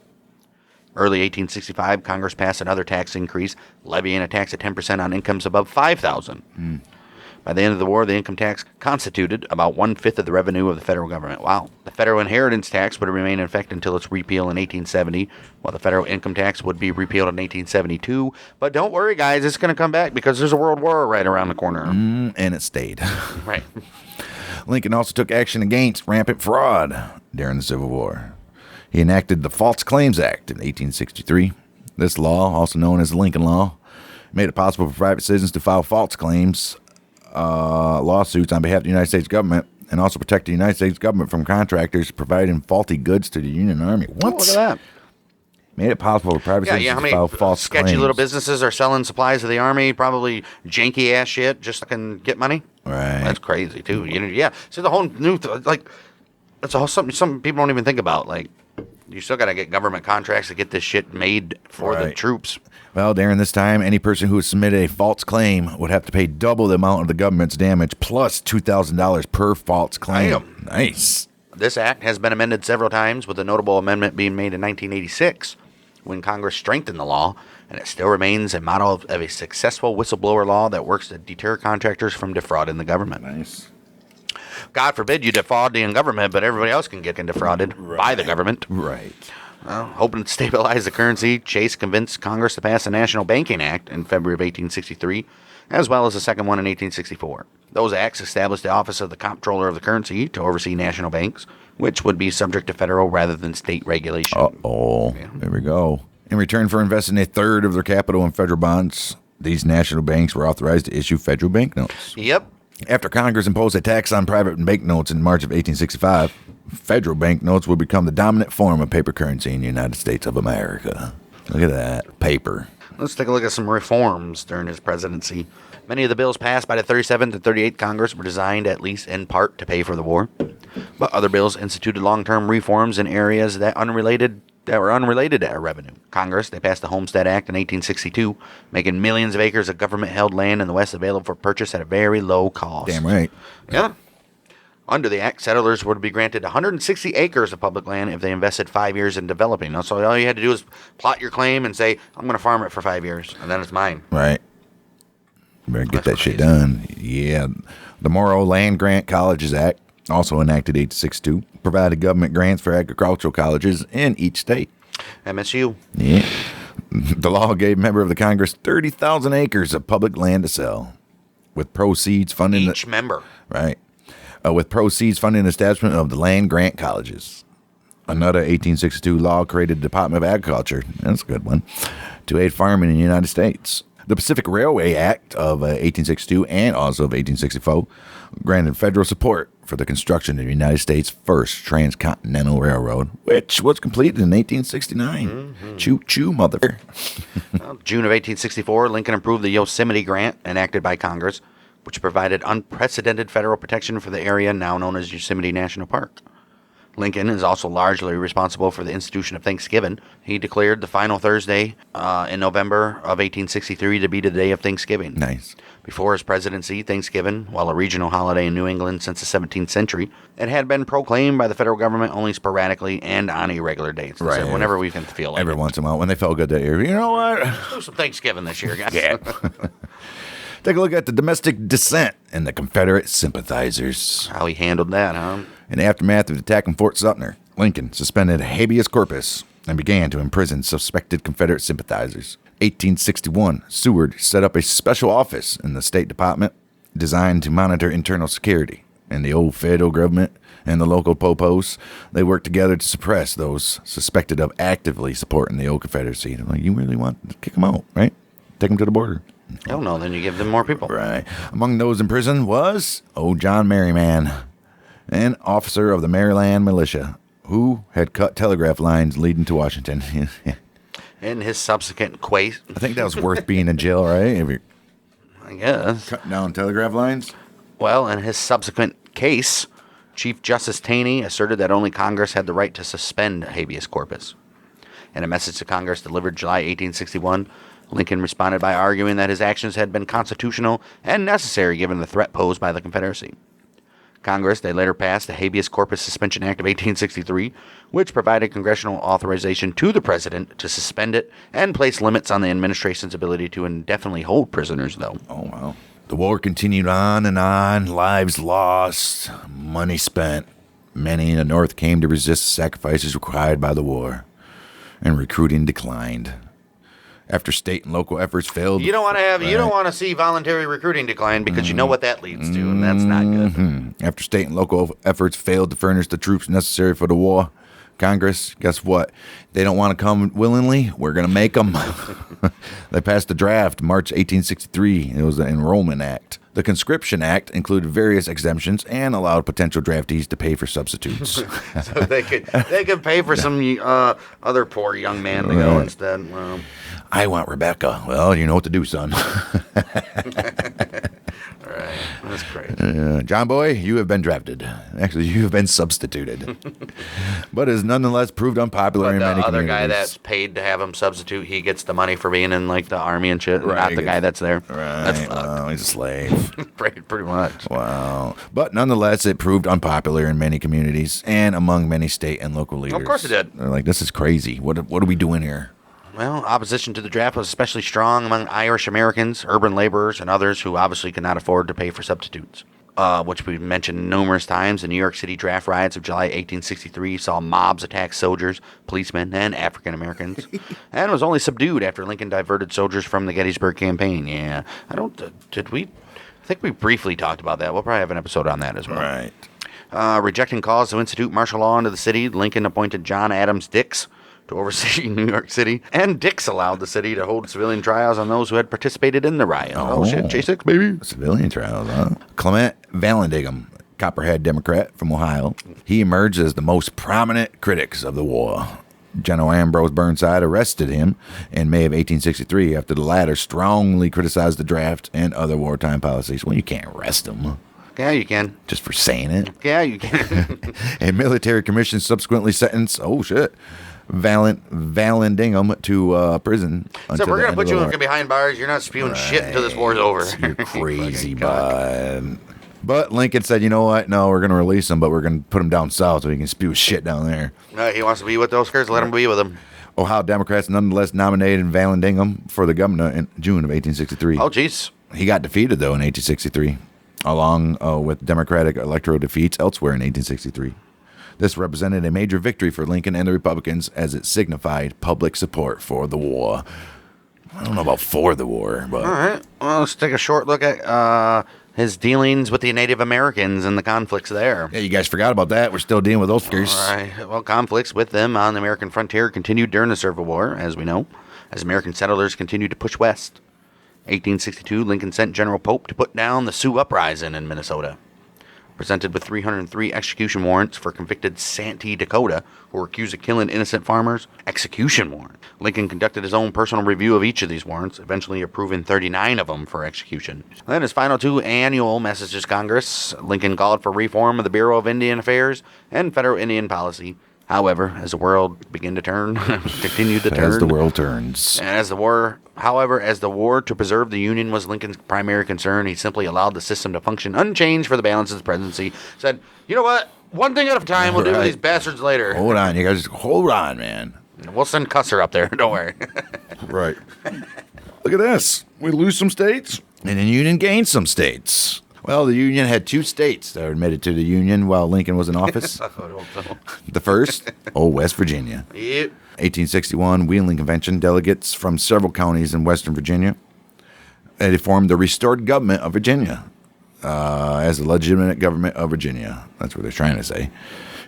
Early 1865, Congress passed another tax increase, levying a tax of 10% on incomes above $5,000. By the end of the war, the income tax constituted about 1/5 of the revenue of the federal government. Wow. The federal inheritance tax would remain in effect until its repeal in 1870, while the federal income tax would be repealed in 1872. But don't worry, guys, it's going to come back because there's a world war right around the corner. And it stayed. Right. Lincoln also took action against rampant fraud during the Civil War. He enacted the False Claims Act in 1863. This law, also known as the Lincoln Law, made it possible for private citizens to file false claims lawsuits on behalf of the United States government, and also protect the United States government from contractors providing faulty goods to the Union Army. What? Oh, look at that. Made it possible for private citizens to file false sketchy claims. little businesses are selling supplies to the Army, probably janky ass shit, just so they can get money? Right. That's crazy, too. Yeah. So the whole new, that's all something some people don't even think about. Like, you still got to get government contracts to get this shit made for the troops. Well, during this time, any person who submitted a false claim would have to pay double the amount of the government's damage plus $2,000 per false claim. Damn. Nice. This act has been amended several times, with a notable amendment being made in 1986 when Congress strengthened the law, and it still remains a model of a successful whistleblower law that works to deter contractors from defrauding the government. Nice. God forbid you defraud the government, but everybody else can get defrauded by the government. Right. Hoping to stabilize the currency, Chase convinced Congress to pass the National Banking Act in February of 1863, as well as the second one in 1864. Those acts established the office of the Comptroller of the Currency to oversee national banks, which would be subject to federal rather than state regulation. Uh-oh. Yeah. There we go. In return for investing a third of their capital in federal bonds, these national banks were authorized to issue federal banknotes. Yep. After Congress imposed a tax on private banknotes in March of 1865, federal banknotes would become the dominant form of paper currency in the United States of America. Look at that. Paper. Let's take a look at some reforms during his presidency. Many of the bills passed by the 37th and 38th Congress were designed, at least in part, to pay for the war. But other bills instituted long-term reforms in areas that were unrelated to our revenue. Congress, they passed the Homestead Act in 1862, making millions of acres of government-held land in the West available for purchase at a very low cost. Damn right. Yeah. Under the act, settlers were to be granted 160 acres of public land if they invested 5 years in developing. So all you had to do is plot your claim and say, I'm going to farm it for 5 years, and then it's mine. Right. You better get that shit done. Yeah. The Morrow Land Grant Colleges Act also enacted 1862, provided government grants for agricultural colleges in each state. MSU. Yeah. The law gave members of the Congress 30,000 acres of public land to sell, with proceeds funding Each member. Right. With proceeds funding the establishment of the land grant colleges. Another 1862 law created the Department of Agriculture. That's a good one. To aid farming in the United States. The Pacific Railway Act of 1862 and also of 1864 granted federal support for the construction of the United States' first transcontinental railroad, which was completed in 1869. Choo-choo, mother. Well, June of 1864, Lincoln approved the Yosemite Grant enacted by Congress, which provided unprecedented federal protection for the area now known as Yosemite National Park. Lincoln is also largely responsible for the institution of Thanksgiving. He declared the final Thursday in November of 1863 to be the day of Thanksgiving. Nice. Before his presidency, Thanksgiving, while a regional holiday in New England since the 17th century, it had been proclaimed by the federal government only sporadically and on irregular dates. Right. So whenever we can feel like Every it. once in a while, when they felt good that year. You know what? Do some Thanksgiving this year, guys. Yeah. Take a look at the domestic dissent and the Confederate sympathizers. How he handled that, huh? In the aftermath of the attack on Fort Sumter, Lincoln suspended habeas corpus and began to imprison suspected Confederate sympathizers. 1861, Seward set up a special office in the State Department designed to monitor internal security. And the old federal government and the local popos, they worked together to suppress those suspected of actively supporting the old Confederacy. They're like, you really want to kick them out, right? Take them to the border. Hell no, then you give them more people. Right. Among those in prison was old John Merryman, an officer of the Maryland militia who had cut telegraph lines leading to Washington. In his subsequent quest, I think that was worth being in jail, right? If you're I guess. cutting down telegraph lines. Well, in his subsequent case, Chief Justice Taney asserted that only Congress had the right to suspend habeas corpus. In a message to Congress delivered July 1861, Lincoln responded by arguing that his actions had been constitutional and necessary given the threat posed by the Confederacy. Congress, they later passed the Habeas Corpus Suspension Act of 1863, which provided congressional authorization to the president to suspend it and place limits on the administration's ability to indefinitely hold prisoners, though. Oh, wow. The war continued on, lives lost, money spent. Many in the North came to resist the sacrifices required by the war, and recruiting declined. After state and local efforts failed. You don't want to see voluntary recruiting decline because you know what that leads to, and that's not good. After state and local efforts failed to furnish the troops necessary for the war, Congress, guess what? They don't want to come willingly. We're going to make them. They passed the draft March 1863. It was the Enrollment Act. The Conscription Act included various exemptions and allowed potential draftees to pay for substitutes. So they could pay for some other poor young man to go instead. Well, I want Rebecca. Well, you know what to do, son. right. That's crazy. John Boy, you have been drafted. Actually, you have been substituted. But is nonetheless proved unpopular in But many the other communities. guy that's paid to have him substitute, he gets the money for being in like the army and shit, Right, not he the gets- guy that's there. Right. That's fucked. Well, he's a slave. Pretty much. Wow. But nonetheless, it proved unpopular in many communities and among many state and local leaders. Of course it did. They're like, this is crazy. What are we doing here? Well, opposition to the draft was especially strong among Irish Americans, urban laborers, and others who obviously could not afford to pay for substitutes. Which we've mentioned numerous times. The New York City draft riots of July 1863 saw mobs attack soldiers, policemen, and African Americans, and was only subdued after Lincoln diverted soldiers from the Gettysburg campaign. Yeah, did we? I think we briefly talked about that. We'll probably have an episode on that as well. Right. Rejecting calls to institute martial law into the city, Lincoln appointed John Adams Dix to oversee New York City, and Dix allowed the city to hold civilian trials on those who had participated in the riot. Oh shit, J6, baby. Civilian trials, huh? Clement Vallandigham, Copperhead Democrat from Ohio. He emerged as the most prominent critics of the war. General Ambrose Burnside arrested him in May of 1863 after the latter strongly criticized the draft and other wartime policies. Well, you can't arrest him Yeah, you can. just for saying it. Yeah, you can. A military commission subsequently sentenced, Vallandigham to prison. So until we're the going to end put of the you war. behind bars. You're not spewing shit until this war's over. You're crazy, Fucking cock. bud. But Lincoln said, you know what? No, we're going to release him, but we're going to put him down south so he can spew shit down there. He wants to be with those guys. Let him be with them. Ohio Democrats nonetheless nominated Vallandigham for the governor in June of 1863. Oh, jeez. He got defeated, though, in 1863. along with Democratic electoral defeats elsewhere in 1863. This represented a major victory for Lincoln and the Republicans as it signified public support for the war. I don't know about for the war, but... All right. Well, let's take a short look at his dealings with the Native Americans and the conflicts there. Yeah, you guys forgot about that. We're still dealing with those figures. All right. Well, conflicts with them on the American frontier continued during the Civil War, as we know, as American settlers continued to push west. 1862, Lincoln sent General Pope to put down the Sioux Uprising in Minnesota. Presented with 303 execution warrants for convicted Santee Dakota who were accused of killing innocent farmers. Execution warrant. Lincoln conducted his own personal review of each of these warrants, eventually approving 39 of them for execution. Then his final 2 annual messages to Congress, Lincoln called for reform of the Bureau of Indian Affairs and federal Indian policy. However, as the world began to turn, continued to turn. As the world turns. And as the war to preserve the Union was Lincoln's primary concern, he simply allowed the system to function unchanged for the balance of the presidency. Said, you know what? One thing at a time. We'll deal with these bastards later. Hold on, you guys. Hold on, man. We'll send Custer up there. Don't worry. Right. Look at this. We lose some states, and the Union gained some states. Well, the Union had 2 states that were admitted to the Union while Lincoln was in office. The first, West Virginia. Yep. 1861 Wheeling Convention, delegates from several counties in Western Virginia. They formed the restored government of Virginia as the legitimate government of Virginia. That's what they're trying to say.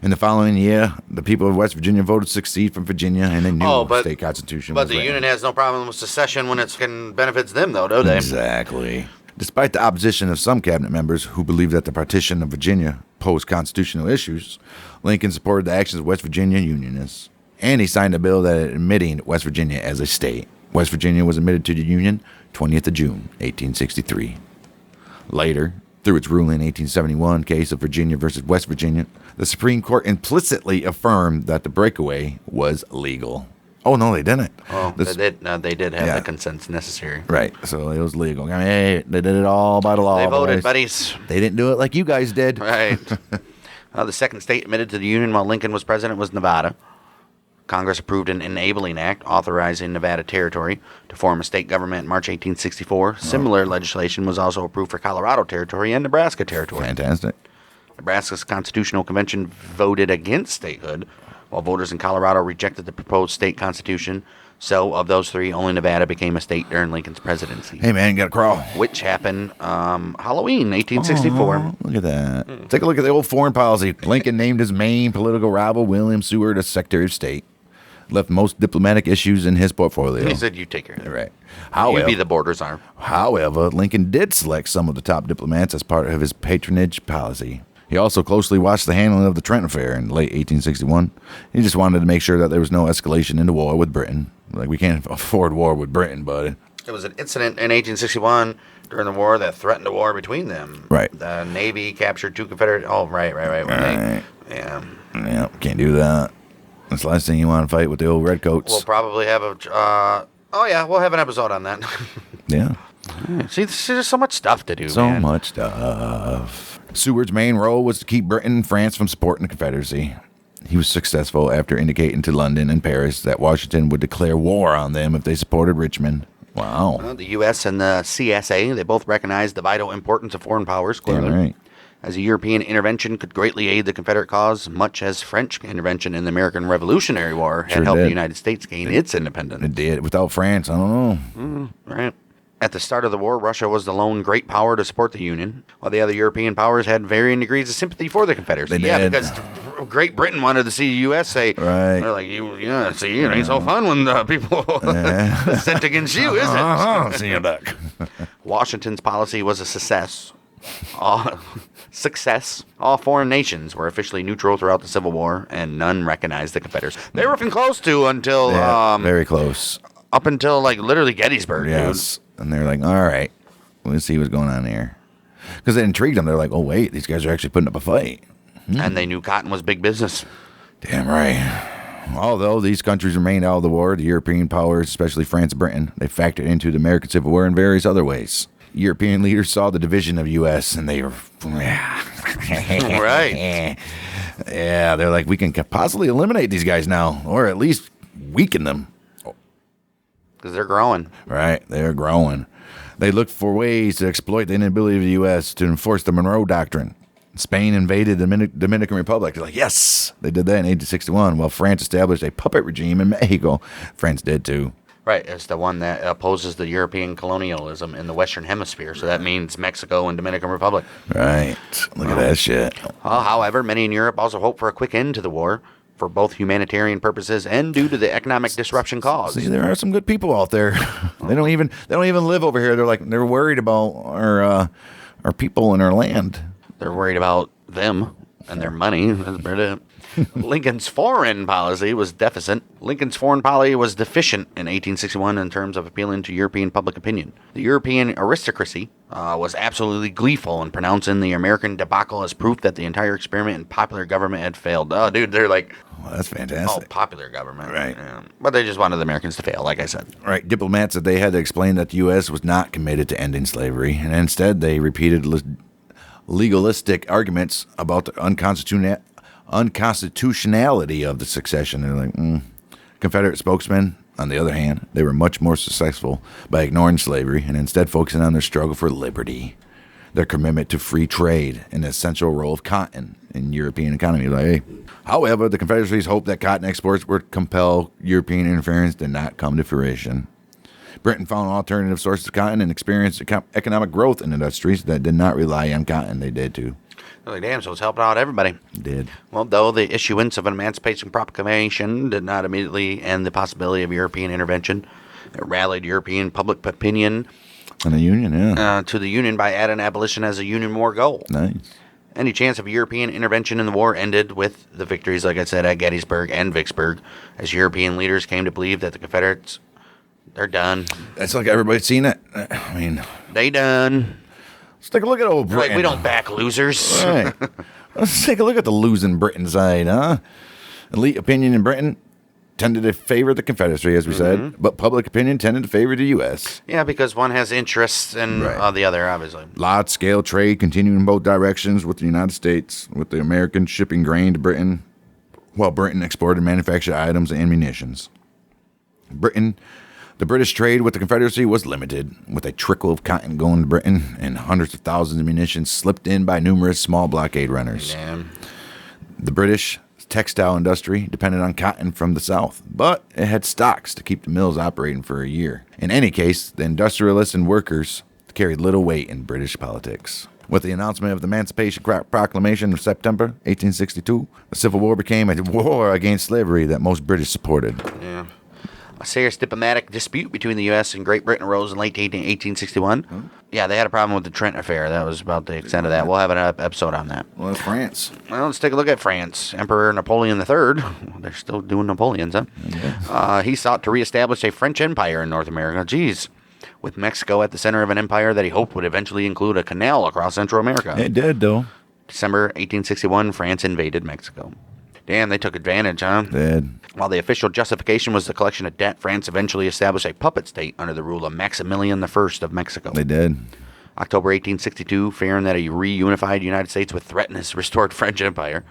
In the following year, the people of West Virginia voted to secede from Virginia, and they knew the state constitution was But the written. Union has no problem with secession when it benefits them, though, do they? Exactly. Despite the opposition of some cabinet members who believed that the partition of Virginia posed constitutional issues, Lincoln supported the actions of West Virginia Unionists, and he signed a bill that admitting West Virginia as a state. West Virginia was admitted to the Union 20th of June, 1863. Later, through its ruling in 1871 case of Virginia versus West Virginia, the Supreme Court implicitly affirmed that the breakaway was legal. Oh, no, they didn't. Oh, they did have the consents necessary. Right, so it was legal. I mean, hey, they did it all by the law. They voted, boys. buddies. They didn't do it like you guys did. Right. The second state admitted to the Union while Lincoln was president was Nevada. Congress approved an enabling act authorizing Nevada Territory to form a state government in March 1864. Similar legislation was also approved for Colorado Territory and Nebraska Territory. Fantastic. Nebraska's Constitutional Convention voted against statehood, while voters in Colorado rejected the proposed state constitution. So, of those 3, only Nevada became a state during Lincoln's presidency. Hey, man, you got to crawl. Which happened Halloween, 1864. Oh, look at that. Take a look at the old foreign policy. Lincoln named his main political rival, William Seward, as Secretary of State. Left most diplomatic issues in his portfolio. He said, you take care of it. Right. You be the border's arm. However, Lincoln did select some of the top diplomats as part of his patronage policy. He also closely watched the handling of the Trent Affair in late 1861. He just wanted to make sure that there was no escalation into war with Britain. Like, we can't afford war with Britain, buddy. It was an incident in 1861 during the war that threatened a war between them. Right. The Navy captured 2 Confederate... Oh, right. Yeah. Yeah, can't do that. That's the last thing you want to fight with the old redcoats. We'll probably have a... we'll have an episode on that. Yeah. See, there's so much stuff to do, So man. much stuff. Seward's main role was to keep Britain and France from supporting the Confederacy. He was successful after indicating to London and Paris that Washington would declare war on them if they supported Richmond. Wow. The U.S. and the CSA, they both recognized the vital importance of foreign powers, clearly. Damn right. As a European intervention could greatly aid the Confederate cause, much as French intervention in the American Revolutionary War had helped the United States gain its independence. It did. Without France, I don't know. Right. At the start of the war, Russia was the lone great power to support the Union, while the other European powers had varying degrees of sympathy for the Confederacy. They did. Because Great Britain wanted to see the U.S. say, right. They're like, see, it ain't so fun when the people sent against you, is it? See you back. Washington's policy was a success. All foreign nations were officially neutral throughout the Civil War, and none recognized the Confederates. They were close to until... very close. Up until, literally Gettysburg, Yes. Dude. And they're like, all right, let's see what's going on here. Because it intrigued them. They're like, oh, wait, these guys are actually putting up a fight. And they knew cotton was big business. Damn right. Although these countries remained out of the war, the European powers, especially France and Britain, they factored into the American Civil War in various other ways. European leaders saw the division of U.S. and they were... Right. Yeah, they're like, we can possibly eliminate these guys now, or at least weaken them. Because they're growing. Right, they're growing. They looked for ways to exploit the inability of the U.S. to enforce the Monroe Doctrine. Spain invaded the Dominican Republic. They're like, yes, they did that in 1861. While France established a puppet regime in Mexico. France did too. Right, it's the one that opposes the European colonialism in the Western Hemisphere. So that means Mexico and Dominican Republic. Right. Look at that shit. However, many in Europe also hope for a quick end to the war for both humanitarian purposes and due to the economic disruption caused. See, there are some good people out there. They don't even live over here. They're worried about our people and our land. They're worried about them and their money. That's about it. Lincoln's foreign policy was deficient. Lincoln's foreign policy was deficient in 1861 in terms of appealing to European public opinion. The European aristocracy was absolutely gleeful in pronouncing the American debacle as proof that the entire experiment in popular government had failed. Oh, dude, they're like, well, that's fantastic. Oh, popular government. Right. Yeah. But they just wanted the Americans to fail, like I said. Right. Diplomats said they had to explain that the U.S. was not committed to ending slavery, and instead they repeated legalistic arguments about the unconstitutionality of the succession. They're like, Confederate spokesmen, on the other hand, they were much more successful by ignoring slavery and instead focusing on their struggle for liberty, their commitment to free trade, and the essential role of cotton in European economy. Like, hey. However, the Confederacy's hope that cotton exports would compel European interference did not come to fruition. Britain found alternative sources of cotton and experienced economic growth in industries that did not rely on cotton. They did too. They're like, damn, so it's helping out everybody. It did. Well, though the issuance of an Emancipation Proclamation did not immediately end the possibility of European intervention, it rallied European public opinion And the Union, yeah. To the Union by adding abolition as a Union war goal. Nice. Any chance of European intervention in the war ended with the victories, like I said, at Gettysburg and Vicksburg, as European leaders came to believe that the Confederates, they're done. That's like everybody's seen it. I mean, they done. Let's take a look at old Britain. Like, we don't back losers. Right. Let's take a look at the losing Britain side, huh? Elite opinion in Britain tended to favor the Confederacy, as we said, but public opinion tended to favor the U.S. Yeah, because one has interests in the other, obviously. Large-scale trade continued in both directions with the United States, with the Americans shipping grain to Britain, while Britain exported manufactured items and munitions. The British trade with the Confederacy was limited, with a trickle of cotton going to Britain and hundreds of thousands of munitions slipped in by numerous small blockade runners. Damn. The British textile industry depended on cotton from the South, but it had stocks to keep the mills operating for a year. In any case, the industrialists and workers carried little weight in British politics. With the announcement of the Emancipation Proclamation of September 1862, the Civil War became a war against slavery that most British supported. Yeah. A serious diplomatic dispute between the U.S. and Great Britain arose in late 1861. Yeah, they had a problem with the Trent Affair. That was about the extent of that. We'll have an episode on that. Well, that's France. Well, let's take a look at France. Emperor Napoleon III. They're still doing Napoleons, huh? Yeah. He sought to reestablish a French empire in North America. Jeez. With Mexico at the center of an empire that he hoped would eventually include a canal across Central America. It did, though. December 1861, France invaded Mexico. Damn, they took advantage, huh? They did. While the official justification was the collection of debt, France eventually established a puppet state under the rule of Maximilian I of Mexico. They did. October 1862, fearing that a reunified United States would threaten his restored French Empire,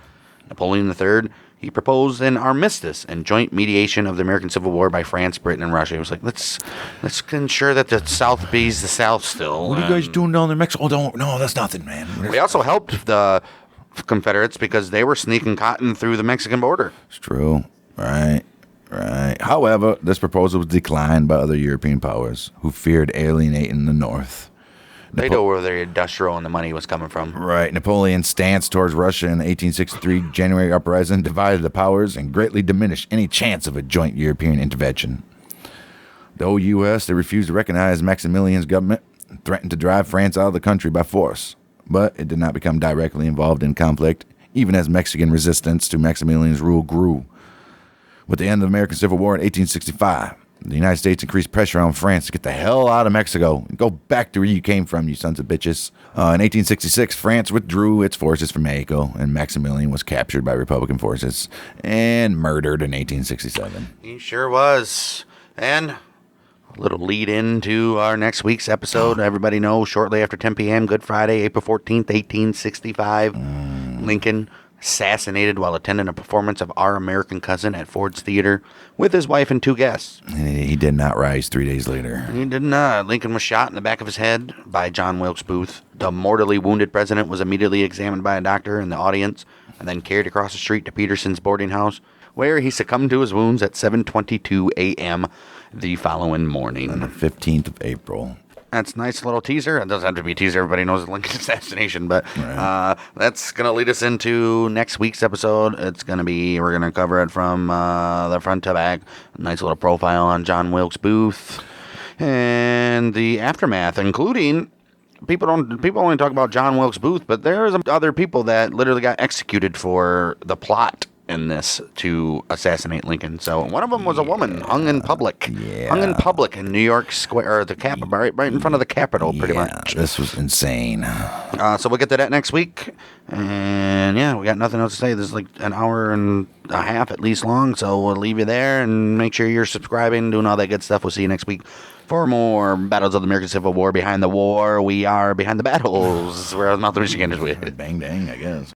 Napoleon III, he proposed an armistice and joint mediation of the American Civil War by France, Britain, and Russia. He was like, let's ensure that the South be's the South still. What are you guys doing down there in Mexico? No, that's nothing, man. We also helped the Confederates because they were sneaking cotton through the Mexican border. It's true. Right. However, this proposal was declined by other European powers who feared alienating the North. They know where their industrial and the money was coming from. Right. Napoleon's stance towards Russia in the 1863 January uprising divided the powers and greatly diminished any chance of a joint European intervention. The old U.S., they refused to recognize Maximilian's government and threatened to drive France out of the country by force. But it did not become directly involved in conflict, even as Mexican resistance to Maximilian's rule grew. With the end of the American Civil War in 1865, the United States increased pressure on France to get the hell out of Mexico and go back to where you came from, you sons of bitches. In 1866, France withdrew its forces from Mexico, and Maximilian was captured by Republican forces and murdered in 1867. He sure was. And a little lead into our next week's episode. Everybody knows shortly after 10 p.m., Good Friday, April 14th, 1865, Lincoln assassinated while attending a performance of Our American Cousin at Ford's Theater with his wife and 2 guests. He did not rise 3 days later. He did not. Lincoln was shot in the back of his head by John Wilkes Booth. The mortally wounded president was immediately examined by a doctor in the audience and then carried across the street to Peterson's boarding house, where he succumbed to his wounds at 7:22 a.m. the following morning. On the 15th of April. That's a nice little teaser. It doesn't have to be a teaser. Everybody knows the Lincoln assassination, but that's going to lead us into next week's episode. We're going to cover it from the front to back. A nice little profile on John Wilkes Booth and the aftermath, including people only talk about John Wilkes Booth, but there's other people that literally got executed for the plot in this to assassinate Lincoln. So one of them was a woman hung in public. Hung in public in New York Square, or the Capitol, right in front of the Capitol, pretty much. This was insane. So we'll get to that next week. And yeah, we got nothing else to say. This is like an hour and a half at least long, so we'll leave you there and make sure you're subscribing, doing all that good stuff. We'll see you next week for more Battles of the American Civil War. Behind the War, we are behind the battles. We're out of the mouth of Michigan this week. Bang, dang, I guess.